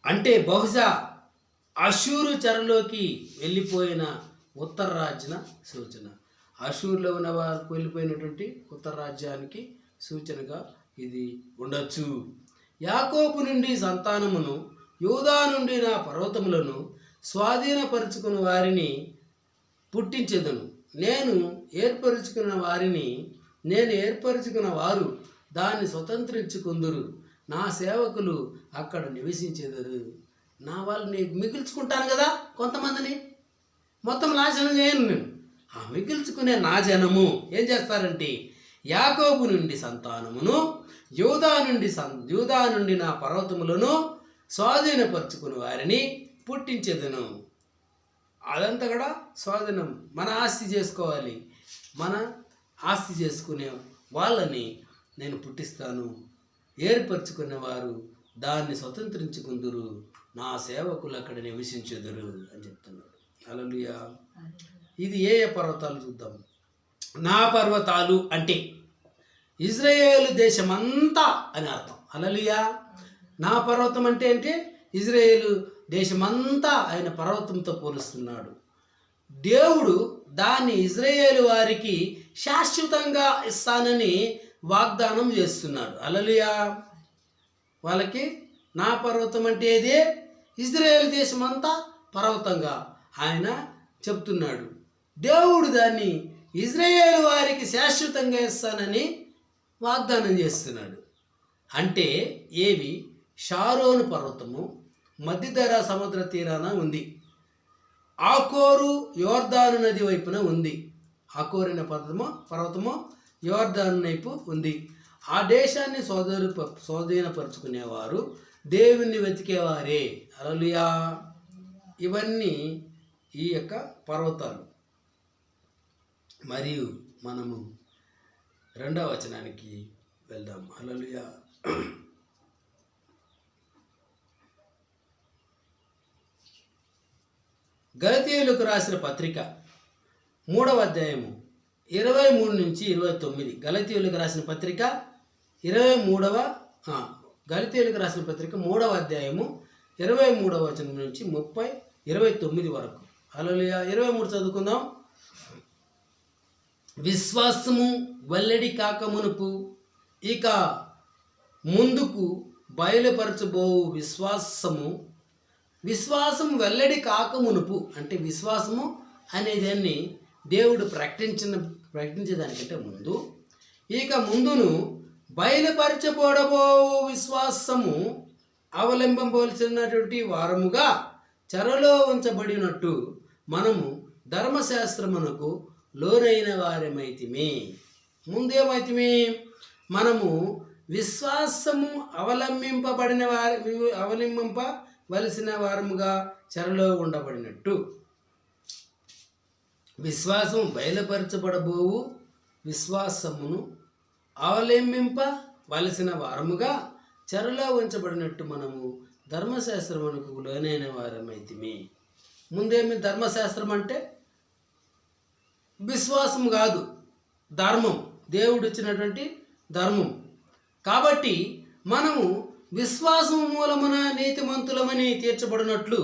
అంటే బహుశా అషూరు చెరలోకి వెళ్ళిపోయిన ఉత్తర రాజ్య సూచన, అషూరులో ఉన్న వారికి వెళ్ళిపోయినటువంటి ఉత్తర రాజ్యానికి సూచనగా ఇది ఉండొచ్చు. యాకోబు నుండి సంతానమును, యూదా నుండి నా పర్వతములను స్వాధీనపరుచుకున్న వారిని పుట్టించేదను. నేను ఏర్పరుచుకున్న వారు దాన్ని స్వతంత్రించుకుందురు. నా సేవకులు అక్కడ నివసించేదరు. నా వాళ్ళని మిగిల్చుకుంటాను కదా, కొంతమందిని మొత్తం నాశనం చేయను నేను. ఆ మిగిల్చుకునే నా జనము ఏం చేస్తారంటే, యాకోబు నుండి సంతానమును, యూదా నుండి నా పర్వతములను స్వాధీనపరుచుకుని వారిని పుట్టించేదను. అదంతా కూడా స్వాధీనం, మన ఆస్తి చేసుకోవాలి. మన ఆస్తి చేసుకునే వాళ్ళని నేను పుట్టిస్తాను. ఏర్పరచుకున్నవారు దాన్ని స్వతంత్రించుకుందురు. నా సేవకులు అక్కడ నివసించెదరు అని చెప్తున్నాడు. హల్లెలూయా. ఇది ఏ పర్వతాలు చూద్దాం. నా పర్వతాలు అంటే ఇజ్రాయేలు దేశమంతా అని అర్థం. హల్లెలూయా. నా పర్వతం అంటే ఇజ్రాయేలు దేశమంతా ఆయన పర్వతంతో పోలుస్తున్నాడు. దేవుడు దాన్ని ఇజ్రాయేలు వారికి శాశ్వతంగా ఇస్తానని వాగ్దానం చేస్తున్నాడు. హల్లెలూయా. వాళ్ళకి నా పర్వతం అంటే ఏది? ఇజ్రాయేల్ దేశమంతా పర్వతంగా ఆయన చెప్తున్నాడు. దేవుడు దాన్ని ఇజ్రాయేలు వారికి శాశ్వతంగా ఇస్తానని వాగ్దానం చేస్తున్నాడు. అంటే ఏవి? షారోను పర్వతము మధ్యధరా సముద్ర తీరాన ఉంది. ఆకోరు యోర్దాను నది వైపున ఉంది. ఆకోరు అనే పర్వతము యోర్దాను వైపు ఉంది. ఆ దేశాన్ని స్వాధీనపరుచుకునేవారు దేవుణ్ణి వెతికేవారే. హల్లెలూయా. ఇవన్నీ ఈ యొక్క పర్వతాలు. మరియు మనము 2వ వచనానికి వెళ్దాం. హల్లెలూయా. గలతీయులకు రాసిన పత్రిక 3వ అధ్యాయము 23 నుంచి 29. గలతీయులకు రాసిన పత్రిక 3వ అధ్యాయము 23వ వచనం నుంచి 29 వరకు. హల్లెలూయా. 23 చదువుకుందాం. విశ్వాసము వెల్లడి కాకమునుపు ఇక ముందుకు బయలుపరచబోవు విశ్వాసము వెల్లడి కాకమునుపు అంటే విశ్వాసము అనేదాన్ని దేవుడు ప్రకటించేదానికంటే ముందు ఇక ముందును బయలుపరచబడబోవు విశ్వాసము అవలంబించవలసినటువంటి వారముగా చెరలో ఉంచబడినట్టు మనము ధర్మశాస్త్రమునకు లోనైన వారమైతిమి. ముందేమైతిమి? మనము విశ్వాసము అవలంబింపవలసిన వారముగా చెరలో ఉండబడినట్టు విశ్వాసం బయలుపరచబడబోవు విశ్వాసమును అవలంబింపవలసిన వారముగా చెరలో ఉంచబడినట్టు మనము ధర్మశాస్త్రమునకు లోనైన వారమైతిమి. ముందేమి? ధర్మశాస్త్రం అంటే విశ్వాసం కాదు, ధర్మం, దేవుడు ఇచ్చినటువంటి ధర్మం. కాబట్టి మనము విశ్వాసం మూలమున నీతిమంతులమని తీర్చబడినట్లు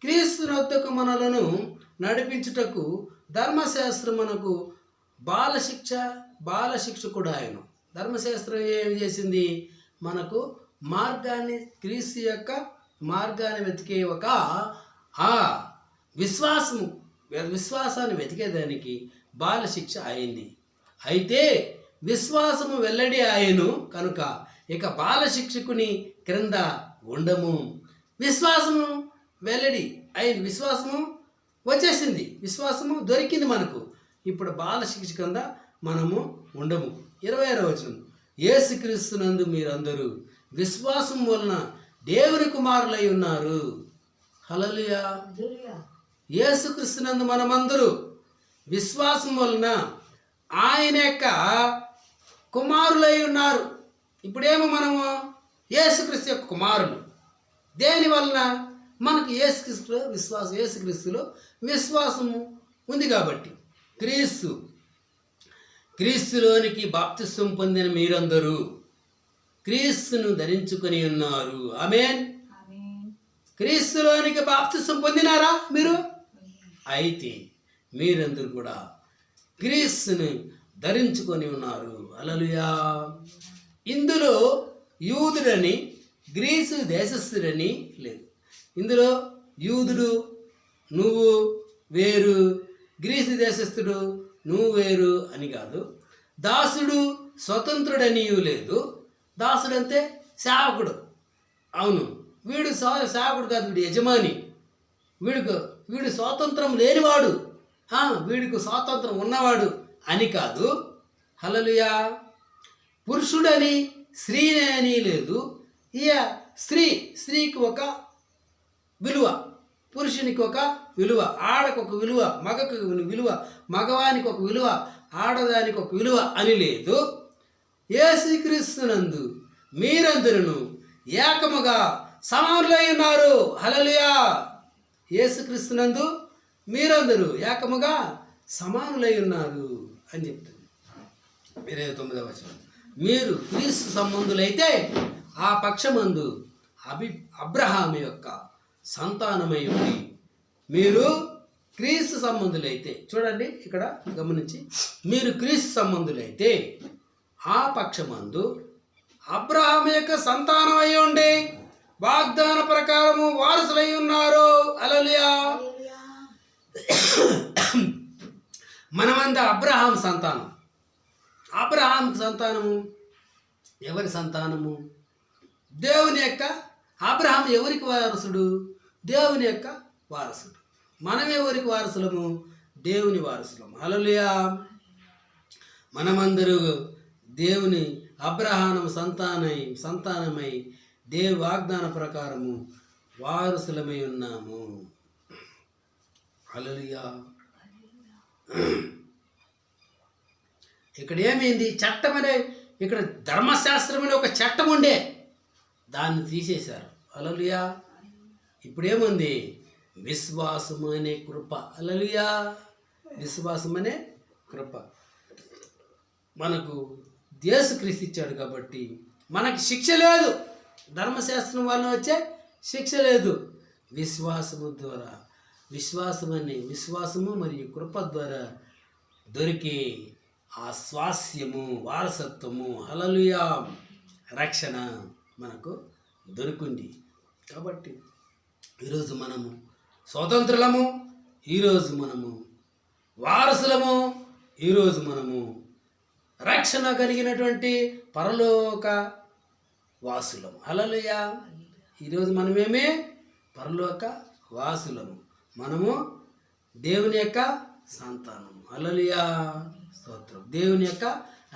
క్రీస్తు వద్దకు మనలను నడిపించుటకు ధర్మశాస్త్రమునకు బాలశిక్షకుడు ఆయన. ధర్మశాస్త్రం ఏమి చేసింది? మనకు మార్గాన్ని, క్రీస్తు యొక్క మార్గాన్ని వెతికే ఒక విశ్వాసాన్ని వెతికేదానికి బాలశిక్ష అయింది. అయితే విశ్వాసము వెల్లడి ఆయను కనుక ఇక బాలశిక్షకుని క్రింద ఉండము. విశ్వాసము వెల్లడి అయింది, విశ్వాసము వచ్చేసింది, విశ్వాసము దొరికింది మనకు. ఇప్పుడు బాలశిక్ష కింద మనము ఉండము. 26వ వచనం. యేసుక్రీస్తునందు మీరందరూ విశ్వాసం వలన దేవుని కుమారులై ఉన్నారు. హల్లెలూయా. యేసుక్రీస్తునందు మనమందరూ విశ్వాసం వలన ఆయన యొక్క కుమారులై ఉన్నారు. ఇప్పుడేమో మనము యేసుక్రీస్తు యొక్క కుమారులు. దేని వలన? మనకు యేసుక్రీస్తులో విశ్వాసము ఉంది కాబట్టి. క్రీస్తులోనికి బాప్తిస్వం పొందిన మీరందరూ క్రీస్తును ధరించుకొని ఉన్నారు. ఆమేన్. క్రీస్తులోనికి బాప్తిస్వం పొందినారా మీరు? అయితే మీరందరూ కూడా క్రీస్తుని ధరించుకొని ఉన్నారు. హల్లెలూయా. ఇందులో యూదుడని గ్రీసు దేశస్థుడని లేదు. ఇందులో యూదుడు నువ్వు వేరు, గ్రీసు దేశస్థుడు నువ్వు వేరు అని కాదు. దాసుడు స్వతంత్రుడని లేదు. దాసుడు అంటే సేవకుడు. అవును, వీడు సేవకుడు కాదు, వీడు యజమాని. వీడు స్వాతంత్రం లేనివాడు, వీడికి స్వాతంత్రం ఉన్నవాడు అని కాదు. హల్లెలూయా. పురుషుడని స్త్రీని అని లేదు. స్త్రీకి ఒక విలువ, పురుషునికి ఒక విలువ, ఆడకు ఒక విలువ, మగకు విలువ, మగవానికి ఒక విలువ, ఆడదానికి ఒక విలువ అని లేదు. యేసుక్రీస్తునందు మీరందరూ ఏకముగా సమానులై ఉన్నారు. హల్లెలూయా. యేసుక్రీస్తునందు మీరందరూ ఏకముగా సమానులై ఉన్నారు అని చెప్తుంది 29వ వచనం. మీరు క్రీస్తు సంబంధులైతే ఆ పక్షమందు అబ్రహాము యొక్క సంతానమై ఉండి, మీరు క్రీస్తు సంబంధులైతే, చూడండి ఇక్కడ గమనించి, మీరు క్రీస్తు సంబంధులైతే ఆ పక్షమందు అబ్రహాము యొక్క సంతానమై ఉండి వాగ్దాన ప్రకారము వారసులై ఉన్నారు. హల్లెలూయా. మనమంతా అబ్రహాం సంతానం. అబ్రహాం సంతానము ఎవరి సంతానము? దేవుని యొక్క. అబ్రహాం ఎవరికి వారసుడు? దేవుని యొక్క వారసుడు. మనం ఎవరికి వారసులము? దేవుని వారసులము. హల్లెలూయా. మనమందరూ దేవుని అబ్రహాము సంతానమై దేవు వాగ్దాన ప్రకారము వారసులమై ఉన్నాము. హల్లెలూయా. ఇక్కడ ఏమైంది? చట్టం అనే, ఇక్కడ ధర్మశాస్త్రం అనే ఒక చట్టం ఉండే, దాన్ని తీసేశారు. హల్లెలూయా. ఇప్పుడేముంది? విశ్వాసము అనే కృప. హల్లెలూయా. విశ్వాసం అనే కృప మనకు యేసుక్రీస్తు ఇచ్చాడు కాబట్టి మనకి శిక్ష లేదు. ధర్మశాస్త్రం వల్ల వచ్చే శిక్ష లేదు. విశ్వాసము ద్వారా, విశ్వాసము మరియు కృప ద్వారా దొరికే ఆ స్వాస్యము, వారసత్వము, హల్లెలూయా, రక్షణ మనకు దొరికింది. కాబట్టి ఈరోజు మనము స్వతంత్రులము, ఈరోజు మనము వారసులము, ఈరోజు మనము రక్షణ కలిగినటువంటి పరలోక వాసులము. హల్లెలూయా. ఈరోజు మనమేమే? పరలోక వాసులము. మనము దేవుని యొక్క సంతానము. హల్లెలూయా. స్తోత్రం. దేవుని యొక్క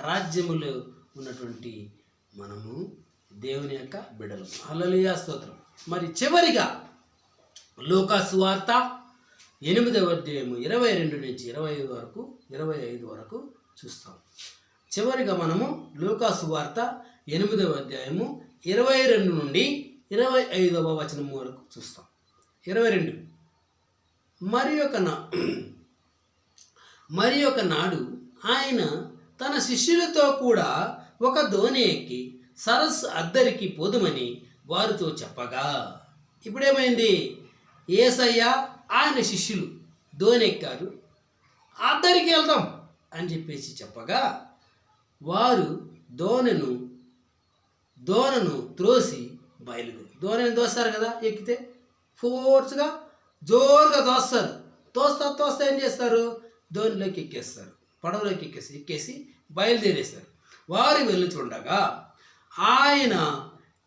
రాజ్యములో ఉన్నటువంటి మనము దేవుని యొక్క బిడ్డలు. హల్లెలూయా. స్తోత్రం. మరి చివరిగా లూకా సువార్త 8వ అధ్యాయము 22 నుంచి 25 వరకు చూస్తాం. చివరిగా మనము లూకా సువార్త 8వ అధ్యాయము 22 నుండి 25వ వచనం వరకు చూస్తాం. 22. మరి ఒక నాడు ఆయన తన శిష్యులతో కూడా ఒక దోణి ఎక్కి సరస్సు అద్దరికి పోదుమని వారితో చెప్పగా, ఇప్పుడేమైంది? యేసయ్య ఆయన శిష్యులు దోణి ఎక్కారు, అద్దరికి వెళ్దాం అని చెప్పేసి చెప్పగా, వారు దోణను త్రోసి బయలుదేరి. దోణను దోస్తారు కదా, ఎక్కితే ఫోర్స్గా జోరుగా దోస్తారు. తోస్తా ఏం చేస్తారు? దోణిలోకి ఎక్కేస్తారు, పడవలోకి ఎక్కేసి బయలుదేరేస్తారు. వారు వెళ్ళుచుండగా ఆయన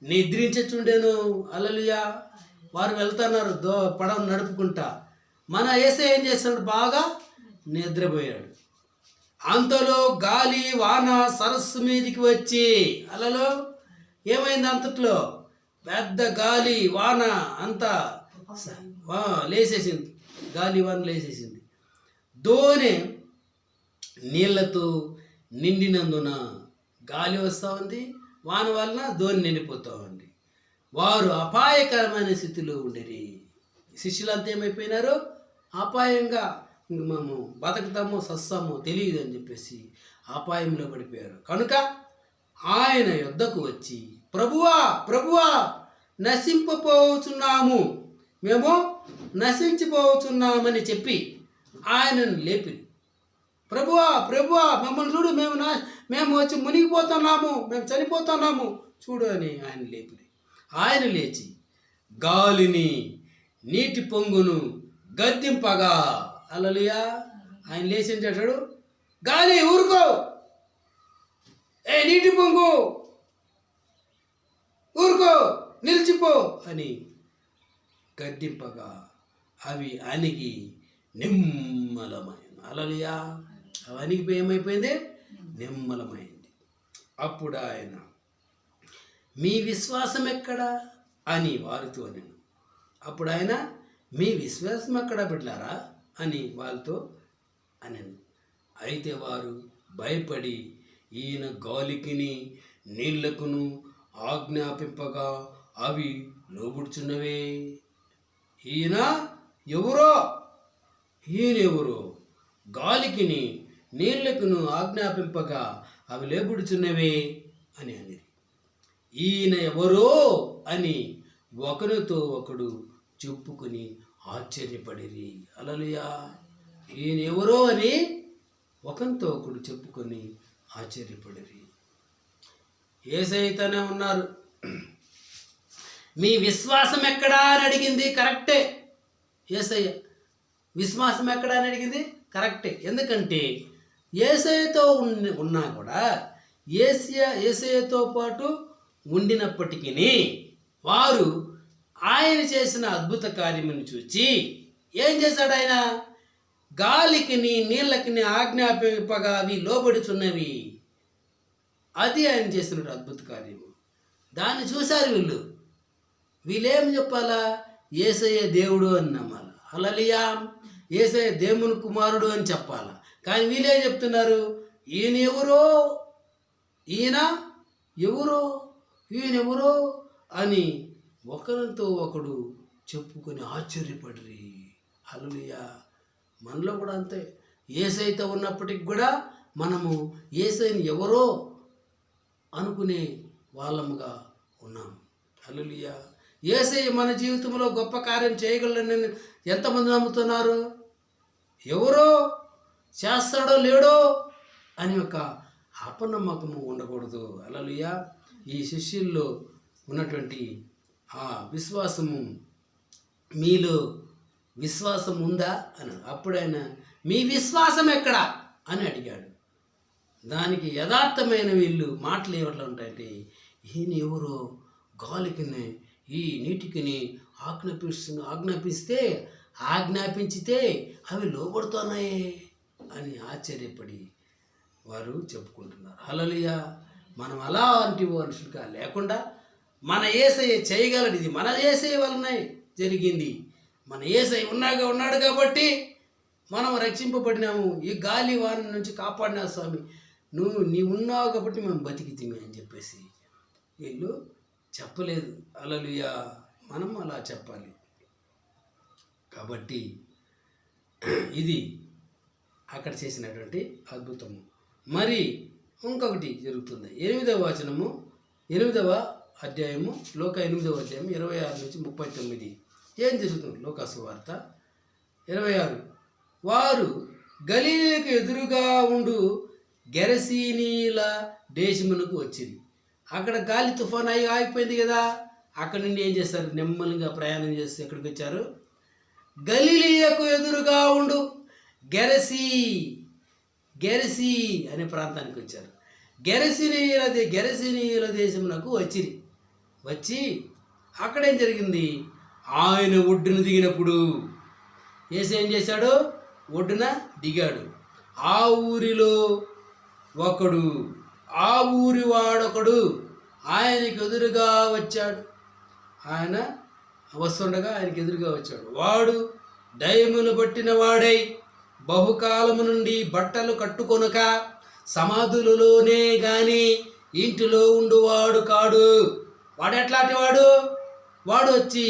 నిద్రించుచుండెను. హల్లెలూయా. వారు వెళ్తున్నారు పడవను నడుపుకుంటా. మన యేసయ్య ఏం చేస్తాడు? బాగా నిద్రపోయాడు. అంతలో గాలి వాన సరస్సు మీదికి వచ్చి, అలలో ఏమైంది? అంతట్లో పెద్ద గాలి వాన అంతా లేసేసింది. గాలి వాన లేసేసింది. దోణి నీళ్లతో నిండినందున, గాలి వస్తూ ఉంది, వాన వలన దోణి నిండిపోతూ ఉంది. వారు అపాయకరమైన స్థితిలో ఉండేది. శిష్యులంతా ఏమైపోయినారు? అపాయంగా, ఇంక మేము బతుకుతామో సస్తామో తెలియదు అని చెప్పేసి అపాయంలో పడిపోయారు. కనుక ఆయన యొద్దకు వచ్చి, ప్రభువా నశింపపోతున్నాము, మేము నశించిపోతున్నామని చెప్పి ఆయనను లేపి, ప్రభువా మమ్మల్ని చూడు, మేము వచ్చి మునిగిపోతున్నాము, మేము చనిపోతున్నాము, చూడు అని ఆయన లేపి. ఆయన లేచి గాలిని నీటి పొంగును గద్దింపగా, హల్లెలూయా, ఆయన లేచి ఏం చేశాడు? గాలి ఊరుకో, నీటి పొంగు ఊరుకో, నిలిచిపో అని గద్దింపగా అవి అణిగి నిమ్మలమైంది. హల్లెలూయా. అవి అణిగిపోయి ఏమైపోయింది? నిమ్మలమైంది. అప్పుడు ఆయన, మీ విశ్వాసం ఎక్కడా అని వారితో అన్నాను. అప్పుడు ఆయన, మీ విశ్వాసం ఎక్కడా బిడ్డలారా అని వాళ్ళతో అన్నాను. అయితే వారు భయపడి, ఈయన గాలికిని నీళ్లకును ఆజ్ఞాపింపగా అవి లోబుడుచున్నవే. ఈయనెవరో గాలికిని నీళ్లకును ఆజ్ఞాపింపగా అవి లేబుడుచున్నవే అని అని. ఈయన ఎవరో అని ఒకరితో ఒకడు చెప్పుకుని ఆశ్చర్యపడిరి. హల్లెలూయా. ఈయన ఎవరో అని ఒకరితో ఒకడు చెప్పుకొని ఆశ్చర్యపడిరి. యేసయ్యతోనే ఉన్నారు. మీ విశ్వాసం ఎక్కడా అని అడిగింది కరెక్టే. యేసయ్య విశ్వాసం ఎక్కడా అని అడిగింది కరెక్టే. ఎందుకంటే యేసయ్యతో ఉన్నా కూడా యేసయ్యతో పాటు ఉండినప్పటికీ వారు ఆయన చేసిన అద్భుత కార్యమును చూచి ఏం చేశాడు ఆయన? గాలికిని నీళ్ళకిని ఆజ్ఞాపింపగా అవి లోబడుచున్నవి. అది ఆయన చేసిన అద్భుత కార్యము. దాన్ని చూశారు వీళ్ళేం చెప్పాలా? యేసయ్య దేవుడు అని నమ్మాలి. హల్లెలూయా, యేసయ్య దేవుని కుమారుడు అని చెప్పాలా. కానీ వీళ్ళేం చెప్తున్నారు? ఈయన ఎవరో అని ఒకరితో ఒకడు చెప్పుకొని ఆశ్చర్యపడ్రి. హల్లెలూయా. మనలో కూడా అంతే. యేసయ్యతో ఉన్నప్పటికి కూడా మనము యేసయ్యని ఎవరో అనుకునే వాళ్ళముగా ఉన్నాం. హల్లెలూయా. యేసయ్య మన జీవితంలో గొప్ప కార్యం చేయగలడని ఎంతమంది నమ్ముతున్నారు? ఎవరో చేస్తాడో లేడో అని ఒక అపనమ్మకము ఉండకూడదు. హల్లెలూయా. ఈ శిష్యుల్లో ఉన్నటువంటి ఆ విశ్వాసము, మీలో విశ్వాసం ఉందా అని అప్పుడైనా మీ విశ్వాసం ఎక్కడా అని అడిగాడు. దానికి యథార్థమైన వీళ్ళు మాటలు ఏమట్లా ఉంటాయంటే, ఈయన ఎవరో గాలికిని ఈ నీటికిని ఆజ్ఞాపించితే అవి లోబడుతున్నాయే అని ఆశ్చర్యపడి వారు చెప్పుకుంటున్నారు. హల్లెలూయా. మనం అలాంటి మనుషులుగా లేకుండా మన యేసయ్య చేయగలడు. ఇది మన యేసయ్య వలనే జరిగింది. మన యేసయ్య ఉన్నాడు కాబట్టి మనం రక్షింపబడినాము. ఈ గాలి వాన నుంచి కాపాడినా స్వామి, నీవు ఉన్నావు కాబట్టి మేము బతికితిమి అని చెప్పేసి వీళ్ళు చెప్పలేదు. హల్లెలూయా. మనం అలా చెప్పాలి. కాబట్టి ఇది అక్కడ చేసినటువంటి అద్భుతము. మరి ఇంకొకటి జరుగుతుంది. 8వ అధ్యాయము, లోక 8వ అధ్యాయం 26 నుంచి 39. ఏం జరుగుతుంది? లోకా సువార్త 26. వారు గలిలయకు ఎదురుగా ఉండు గెరసీనీల దేశమునకు వచ్చింది. అక్కడ గాలి తుఫాన్ ఆగిపోయింది కదా. అక్కడి నుండి ఏం చేస్తారు? నెమ్మదిగా ప్రయాణం చేసి ఎక్కడికి వచ్చారు? గలిలయకు ఎదురుగా ఉండు గెరసీ అనే ప్రాంతానికి వచ్చారు. గెరసీనీయుల దేశమునకు వచ్చి అక్కడేం జరిగింది? ఆయన ఒడ్డున దిగినప్పుడు యేసు ఏం చేశాడు? ఒడ్డున దిగాడు. ఆ ఊరిలో ఒకడు, ఆ ఊరి వాడొకడు ఆయనకు ఎదురుగా వచ్చాడు. ఆయన వస్తుండగా ఆయనకు ఎదురుగా వచ్చాడు. వాడు దయ్యమును పట్టిన వాడై బహుకాలము నుండి బట్టలు కట్టుకొనక సమాధులలోనే గాని ఇంటిలో ఉండువాడు కాడు. వాడు ఎట్లాంటి వాడు? వాడు వచ్చి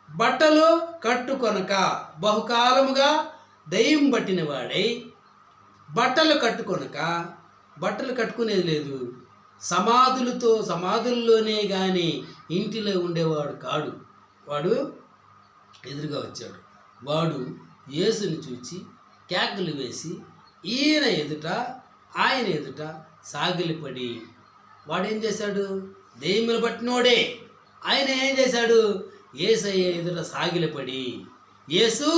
బట్టలు కట్టుకొనక, బహుకాలముగా దయ్యం పట్టిన వాడై బట్టలు కట్టుకునేది లేదు, సమాధుల్లోనే కానీ ఇంటిలో ఉండేవాడు కాడు. వాడు ఎదురుగా వచ్చాడు. వాడు యేసుని చూచి కేకలు వేసి ఆయన ఎదుట సాగిలిపడి, వాడేం చేశాడు? దెయ్యములు పట్టినోడే. ఆయన ఏం చేశాడు? యేసయ్య ఎదుట సాగిలిపడి, యేసు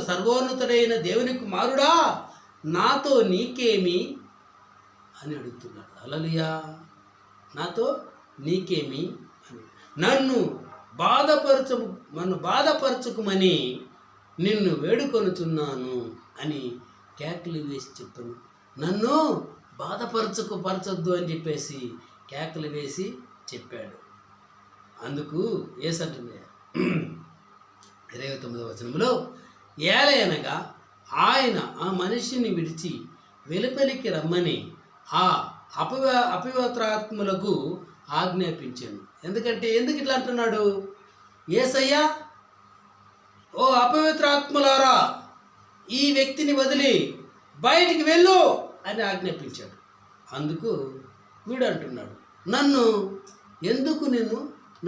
సర్వోన్నతుడైన దేవుని కుమారుడా, నాతో నీకేమి అని అడుగుతున్నాడు. హల్లెలూయా. నాతో నీకేమి అని, నన్ను బాధపరచుకుమని నిన్ను వేడుకొనుచున్నాను అని కేకలు వేసి చెప్పాను. నన్ను పరచొద్దు అని చెప్పేసి కేకలు వేసి చెప్పాడు. అందుకు యేసు అంటున్నాడు 29వ వచనంలో, ఏలయనగా ఆయన ఆ మనిషిని విడిచి వెలుపలికి రమ్మని ఆ అపవిత్రాత్మలకు ఆజ్ఞాపించాను. ఎందుకు ఇట్లా అంటున్నాడు? యేసయ్య, ఓ అపవిత్రాత్మలారా, ఈ వ్యక్తిని వదిలి బయటికి వెళ్ళు అని ఆజ్ఞాపించాడు. అందుకు వీడు అంటున్నాడు,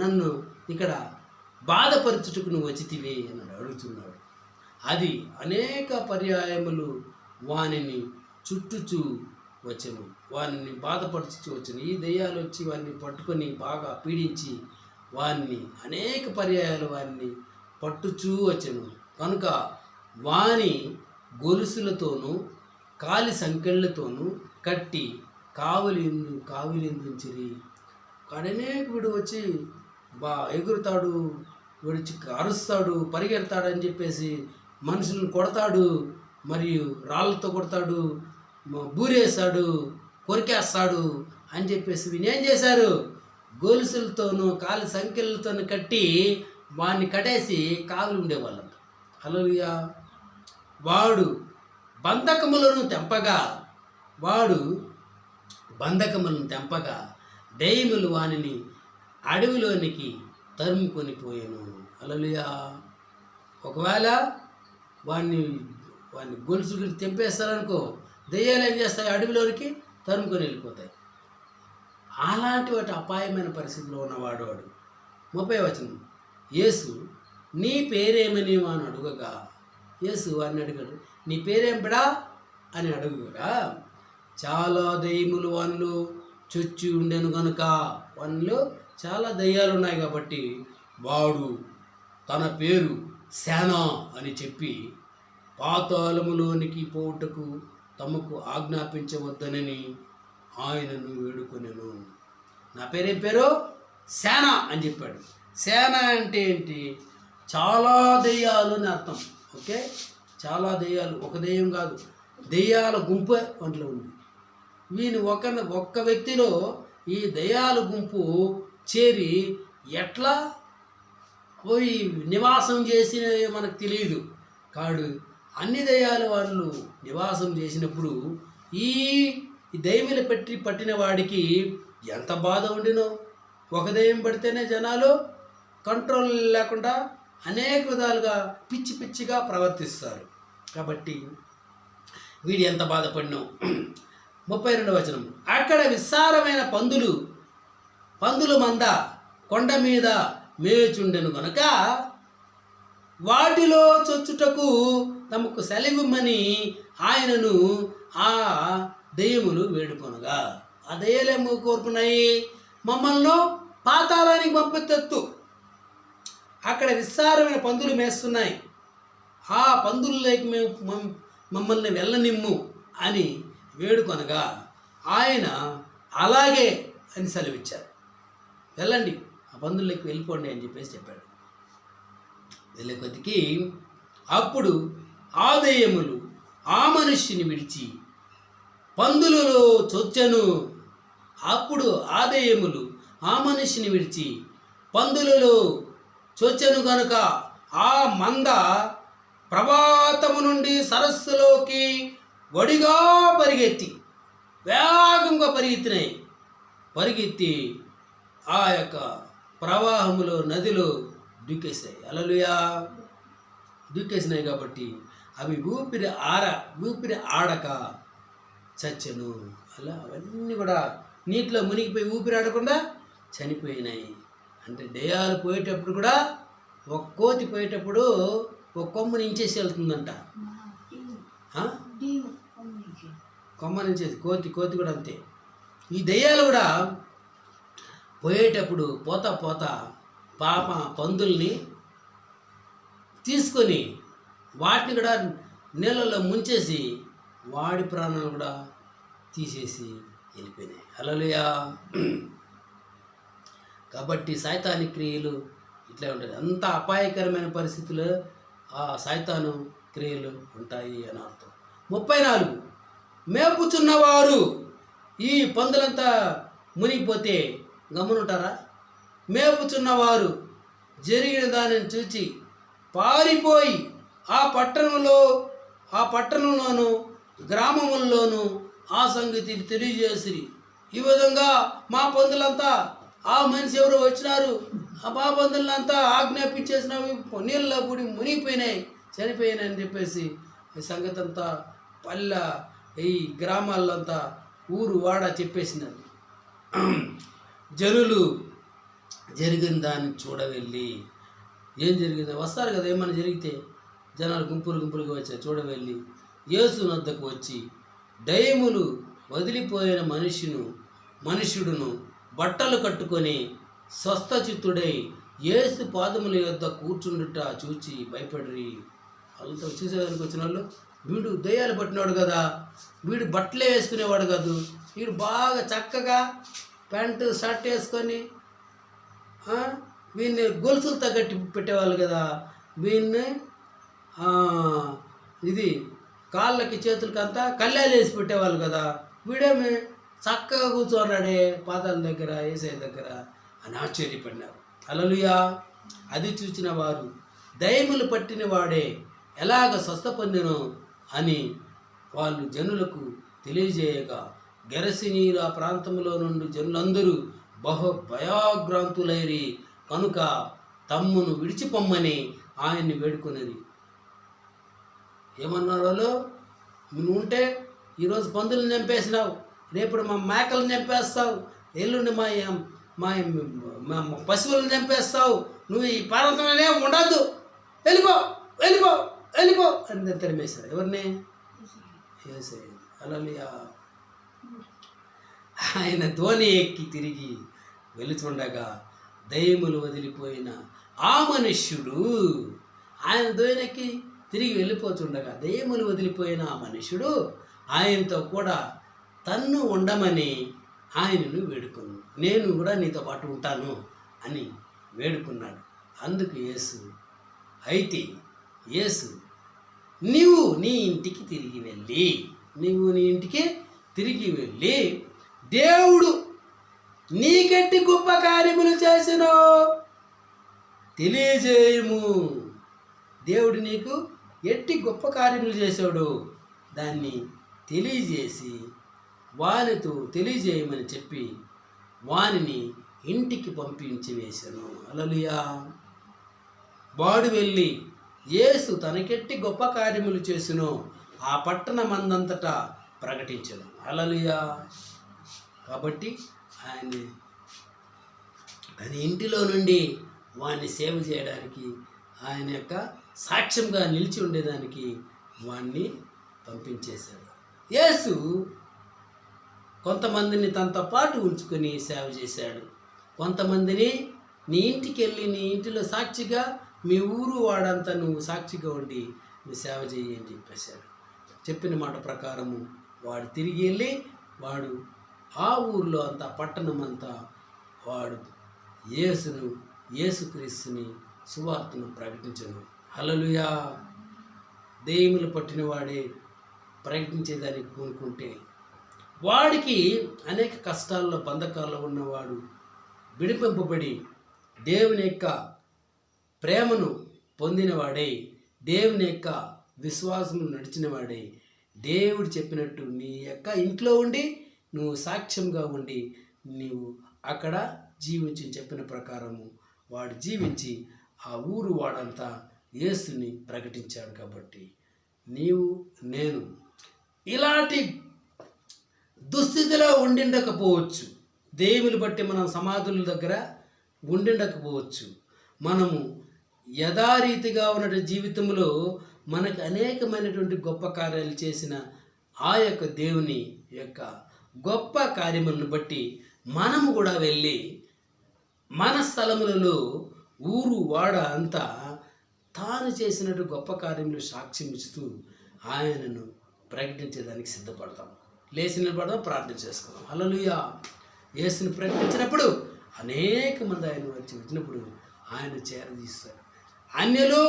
నన్ను ఇక్కడ బాధపరచుటకు నువ్వు వచ్చితివే అని అడుగుతున్నాడు. అది అనేక పర్యాయములు వానిని చుట్టుచూ వచ్చెను. వారిని బాధపరచు వచ్చెను. ఈ దెయ్యాలు వచ్చి వారిని పట్టుకొని బాగా పీడించి వారిని అనేక పర్యాయాలు వారిని పట్టుచూ వచ్చెను. కనుక వాని గొలుసులతోనూ కాలి సంకెళ్ళతోనూ కట్టి కావిలిందుంచిరి. వీడు వచ్చి ఎగురుతాడు, వీడు అరుస్తాడు, పరిగెడతాడని చెప్పేసి మనుషులను కొడతాడు, మరియు రాళ్ళతో కొడతాడు, బూరేస్తాడు, కొరికేస్తాడు అని చెప్పేసి వీళ్ళు ఏం చేశారు? గొలుసులతోనూ కాలి సంఖ్యలతోనూ కట్టి వాడిని కట్టేసి కావులు ఉండేవాళ్ళంట. హల్లెలూయా. వాడు బంధకములను తెంపగా దెయ్యములు వానిని అడవిలోనికి తరుముకొని పోయాను. హల్లెలూయా. ఒకవేళ వాడిని గొలుసులు తెంపేస్తారనుకో, దెయ్యాలు ఏం చేస్తాయి? అడవిలోనికి తరుముకొని వెళ్ళిపోతాయి. అలాంటి వాటి అపాయమైన పరిస్థితిలో ఉన్నవాడు వాడు. 30వ వచనం. యేసు నీ పేరేమని వాని అడుగగా, యేసు వాడిని అడిగాడు, నీ పేరేం బిడా అని అడుగుగా, చాలా దెయ్యములు వానిలో చొచ్చి ఉండెను గనుక, వానిలో చాలా దెయ్యాలు ఉన్నాయి కాబట్టి వాడు తన పేరు సేనా అని చెప్పి పాతాళములోనికి పోవుటకు తమకు ఆజ్ఞాపించవద్దనని ఆయనను వేడుకొనెను. నా పేరేం పేరు? సేనా అని చెప్పాడు. సేన అంటే ఏంటి? చాలా దెయ్యాలు అని అర్థం. ఓకే, చాలా దెయ్యాలు, ఒక దెయ్యం కాదు, దెయ్యాల గుంపు వంటలో ఉంది. వీని ఒక్క వ్యక్తిలో ఈ దెయ్యాల గుంపు చేరి ఎట్లా పోయి నివాసం చేసిన మనకు తెలియదు కాడు. అన్ని దెయ్యాలు వాళ్ళు నివాసం చేసినప్పుడు ఈ దెయ్యములు పట్టిన వాడికి ఎంత బాధ ఉండినో. ఒక దెయ్యం పడితేనే జనాలు కంట్రోల్ లేకుండా అనేక విధాలుగా పిచ్చిగా ప్రవర్తిస్తారు. కాబట్టి వీడు ఎంత బాధపడినో. 32వ వచనం. అక్కడ విస్తారమైన పందులు మంద కొండ మీద మేచుండెను గనుక వాటిలో చొచ్చుటకు తమకు సెలవిమ్మని ఆయనను ఆ దెయ్యములు వేడుకొనగా. ఆ దెయ్యాలేమో కోరుకున్నాయి, మమ్మల్ని పాతాళానికి పంపించొద్దు, అక్కడ విస్తారమైన పందులు మేస్తున్నాయి, ఆ పందుల్లోకి మమ్మల్ని వెళ్ళనిమ్ము అని వేడుకొనగా ఆయన అలాగే అని సెలవిచ్చారు. వెళ్ళండి, ఆ పందుల్లోకి వెళ్ళిపోండి అని చెప్పేసి చెప్పాడు. వెళ్ళే కొద్దికి అప్పుడు ఆ దెయ్యములు ఆ మనుష్యుని విడిచి పందులలో చొచ్చెను. అప్పుడు ఆ దెయ్యములు ఆ మనిషిని విడిచి పందులలో చొచ్చెను గనుక ఆ మంద ప్రభాతము నుండి సరస్సులోకి వడిగా వేగంగా పరిగెత్తి ఆ యొక్క ప్రవాహములో నదిలో దూకేసాయి. హల్లెలూయా. దూకేసినాయి కాబట్టి అవి ఊపిరి ఆడక చచ్చెను. అలా అవన్నీ కూడా నీటిలో మునిగిపోయి ఊపిరి ఆడకుండా చనిపోయినాయి. అంటే దెయ్యాలు పోయేటప్పుడు కూడా ఒక కోతి పోయేటప్పుడు ఒక కొమ్మ నుంచేసి వెళ్తుందంట. కొమ్మ నుంచేసి కోతి కూడా అంతే. ఈ దెయ్యాలు కూడా పోయేటప్పుడు పోతా పాప పందుల్ని తీసుకొని వాటిని కూడా నీళ్ళలో ముంచేసి వాడి ప్రాణాలు కూడా తీసేసి వెళ్ళిపోయినాయి. హల్లెలూయా. కాబట్టి సైతాని క్రియలు ఇట్లా ఉంటాయి. అంత అపాయకరమైన పరిస్థితులు ఆ సైతాను క్రియలు ఉంటాయి అని అర్థం. 34. మేపుచున్నవారు ఈ పందులంతా మునిగిపోతే గమనుంటారా? మేపుచున్నవారు జరిగిన దానిని చూచి పారిపోయి ఆ పట్టణంలోను గ్రామముల్లోనూ ఆ సంగతి తెలియజేసిరి. ఈ విధంగా మా పందులంతా ఆ మనిషి ఎవరో వచ్చినారు, ఆ మా పందులంతా ఆజ్ఞాపించేసినవి నీళ్ళలో పుడి మునిగిపోయినాయి, చనిపోయినాయి అని చెప్పేసి ఈ సంగతి అంతా పల్లె ఈ గ్రామాల్లో అంతా ఊరు వాడ చెప్పేసినారు. జనులు జరిగిన దాన్ని చూడవెళ్ళి ఏం జరిగిందో వస్తారు కదా, ఏమన్నా జరిగితే జనాలు గుంపులుగా వచ్చారు. చూడవెళ్ళి యేసు వద్దకు వచ్చి దయ్యములు వదిలిపోయిన మనుష్యుడును బట్టలు కట్టుకొని స్వస్థచిత్తుడై యేసు పాదముల యొద్ద కూర్చుండుట చూచి భయపడి. వాళ్ళతో చూసేదానికి వచ్చిన వాళ్ళు, వీడు దయ్యాలు పట్టినాడు కదా, వీడు బట్టలే వేసుకునేవాడు కాదు, వీడు బాగా చక్కగా ప్యాంటు షర్ట్ వేసుకొని వీడిని గొలుసులతో కట్టి పెట్టేవాళ్ళు కదా, వీడిని ఇది కాళ్ళకి చేతులకి అంతా కళ్యాలు వేసి పెట్టేవాళ్ళు కదా, వీడేమి చక్కగా కూర్చోన్నాడే పాదాల దగ్గర ఏసై దగ్గర అని ఆశ్చర్యపడినారు. హల్లెలూయా. అది చూసిన వారు దయ్యములు పట్టిన వాడే ఎలాగ స్వస్థ పొందెనో అని వాళ్ళు జనులకు తెలియజేయగా, గెరసినీల ప్రాంతంలో నుండి జనులందరూ భయాగ్రాంతులైరి కనుక తమ్మును విడిచిపొమ్మని ఆయన్ని వేడుకొనిరి. ఏమన్నారు వాళ్ళు? నువ్వు ఉంటే ఈరోజు పందులను చంపేసినావు, రేపు మా మేకలను చంపేస్తావు, ఎల్లుండి మా పశువులను చంపేస్తావు, నువ్వు ఈ ప్రాంతంలోనే ఉండద్దు, వెళ్ళిపో వెళ్ళిపో వెళ్ళిపో అని తరిమేశారు. ఎవరిని? యేసయ్య. హల్లెలూయా. ఆయన ధోని ఎక్కి తిరిగి వెళుతుండగా దయ్యములు వదిలిపోయిన ఆ మనుష్యుడు, ఆయన ధోనెక్కి తిరిగి వెళ్ళిపోతుండగా దయ్యములు వదిలిపోయిన ఆ మనుష్యుడు ఆయనతో కూడా తన్ను ఉండమని ఆయనను వేడుకున్నాడు. నేను కూడా నీతో పాటు ఉంటాను అని వేడుకున్నాడు. అందుకు యేసు నీవు నీ ఇంటికి తిరిగి వెళ్ళి దేవుడు నీకెట్టి గొప్ప కార్యములు చేసినో తెలియజేయము. దేవుడు నీకు ఎట్టి గొప్ప కార్యములు చేశాడు దాన్ని తెలియజేసి వానితో తెలియజేయమని చెప్పి వానిని ఇంటికి పంపించి వేశాను. హల్లెలూయా. వాడు వెళ్ళి యేసు తనకెట్టి గొప్ప కార్యములు చేసినో ఆ పట్టణమందంతటా ప్రకటించను. హల్లెలూయా. కాబట్టి ఆయన ఇంటిలో నుండి వాడిని సేవ చేయడానికి, ఆయన యొక్క సాక్ష్యంగా నిలిచి ఉండేదానికి వాడిని పంపించేశాడు. యేసు కొంతమందిని తనతో పాటు ఉంచుకొని సేవ చేశాడు. కొంతమందిని నీ ఇంటికి వెళ్ళి నీ ఇంటిలో సాక్షిగా, మీ ఊరు వాడంతా నువ్వు సాక్షిగా ఉండి నువ్వు సేవ చేయి అని చెప్పేశాడు. చెప్పిన మాట ప్రకారము వాడు తిరిగి వెళ్ళి వాడు ఆ ఊరిలో అంతా పట్టణం అంతా వాడు యేసుక్రీస్తుని సువార్తను ప్రకటించను. హల్లెలూయా. దెయ్యములు పట్టిన వాడే ప్రకటించేదానికి పూనుకుంటే వాడికి అనేక కష్టాల్లో బంధకాల్లో ఉన్నవాడు విడిపింపబడి దేవుని యొక్క ప్రేమను పొందినవాడై, దేవుని యొక్క విశ్వాసము నడిచినవాడై, దేవుడు చెప్పినట్టు నీ యొక్క ఇంట్లో ఉండి నువ్వు సాక్ష్యంగా ఉండి నీవు అక్కడ జీవించి చెప్పిన ప్రకారము వాడు జీవించి ఆ ఊరు వాడంతా యేసుని ప్రకటించాడు. కాబట్టి నేను ఇలాంటి దుస్థితిలో ఉండిండకపోవచ్చు, దేవుని బట్టి మనం సమాధుల దగ్గర ఉండిండకపోవచ్చు, మనము యథారీతిగా ఉన్న జీవితంలో మనకు అనేకమైనటువంటి గొప్ప కార్యాలు చేసిన ఆ యొక్క దేవుని యొక్క గొప్ప కార్యములను బట్టి మనము కూడా వెళ్ళి మన స్థలములలో ఊరు వాడ అంతా తాను చేసినట్టు గొప్ప కార్యములు సాక్ష్యం ఇస్తూ ఆయనను ప్రకటించేదానికి సిద్ధపడతాం. లేచి నిలబడదాం, ప్రార్థన చేసుకుందాం. హల్లెలూయా. యేసుని ప్రకటించినప్పుడు అనేక మంది ఆయన వచ్చినప్పుడు ఆయన చేరదీస్తాడు. అన్యులు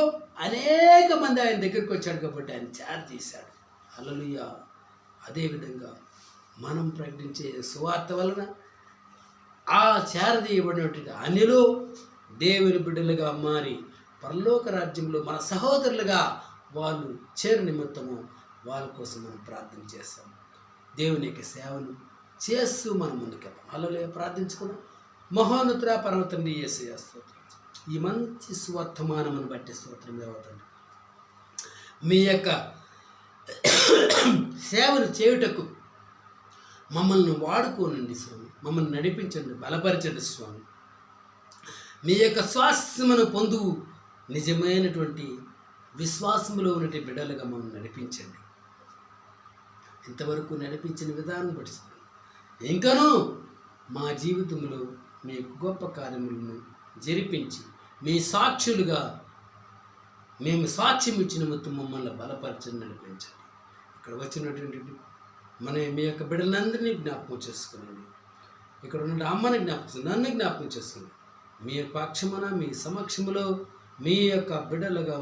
అనేక మంది ఆయన దగ్గరికి వచ్చాడు కాబట్టి ఆయన చేరదీశాడు. హల్లెలూయా. అదేవిధంగా మనం ప్రకటించే సువార్త వలన ఆ చేరదీయబడినటువంటి అన్యులు దేవుని బిడ్డలుగా మారి పరలోక రాజ్యంలో మన సహోదరులుగా వాళ్ళు చేరు నిమిత్తము వాళ్ళ కోసం మనం ప్రార్థన చేస్తాం. దేవుని యొక్క సేవను చేస్తూ మనం ముందుకెళ్తాం. హల్లెలూయా. ప్రార్థించుకున్నాం. మహోన్నతుడ పరమ తండ్రి యేసయ్య స్తోత్రం. ఈ మంచి సువర్తమానమును బట్టి స్తోత్రం దేవతండి. మీ యొక్క సేవను చేయుటకు మమ్మల్ని వాడుకోనండి స్వామి, మమ్మల్ని నడిపించండి, బలపరచండి స్వామి. మీ యొక్క స్వాస్థ్యమును పొందు నిజమైనటువంటి విశ్వాసములో ఉన్నటువంటి బిడ్డలుగా మమ్మల్ని నడిపించండి. ఇంతవరకు నడిపించిన విధానం బట్టి ఇంకనూ మా జీవితంలో మీ గొప్ప కార్యములను జరిపించి మీ సాక్షులుగా మేము సాక్ష్యం ఇచ్చిన మొత్తం మమ్మల్ని బలపరచని నడిపించండి. ఇక్కడ వచ్చినటువంటి మీ యొక్క బిడ్డలందరినీ జ్ఞాపకం చేసుకునండి. ఇక్కడ ఉన్న అమ్మని జ్ఞాపకం, నన్ను జ్ఞాపకం చేసుకోండి. మీ యొక్క పక్షమున మీ సమక్షములో మీ యొక్క బిడ్డలుగా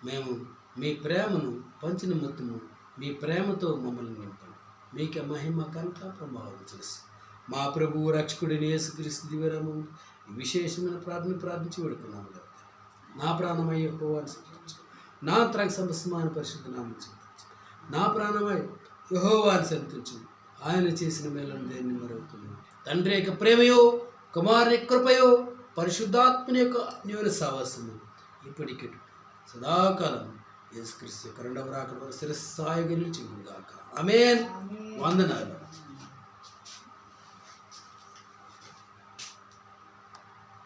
మేము మీ ప్రేమను పంచిన మొత్తము మీ ప్రేమతో మమ్మల్ని నింపండి. మీకే మహిమ కంట ప్రభావం తెలుసు. మా ప్రభువు రక్షకుడిని యేసుక్రీస్తు దివ్యనామం విశేషమైన ప్రార్థించి వేడుకున్నాము కదా. నా ప్రాణమై యెహోవాను స్తుతించు, నా అంతరంగ సమస్తమైన పరిశుద్ధ నామమును స్తుతించు. నా ప్రాణమై యెహోవాను స్తుతించు, ఆయన చేసిన మేలను దేన్ని మరొకను. తండ్రి యొక్క ప్రేమయో, కుమారుని కృపయో, పరిశుద్ధాత్మని యొక్క అన్యోన్య సహవాసము ఇప్పటికీ సదాకాలం యేసుక్రీస్తు యొక్క రెండవ రాకడ శిరస్సాయిగా నిలిచింది గాక. ఆమేన్. వందనాలు.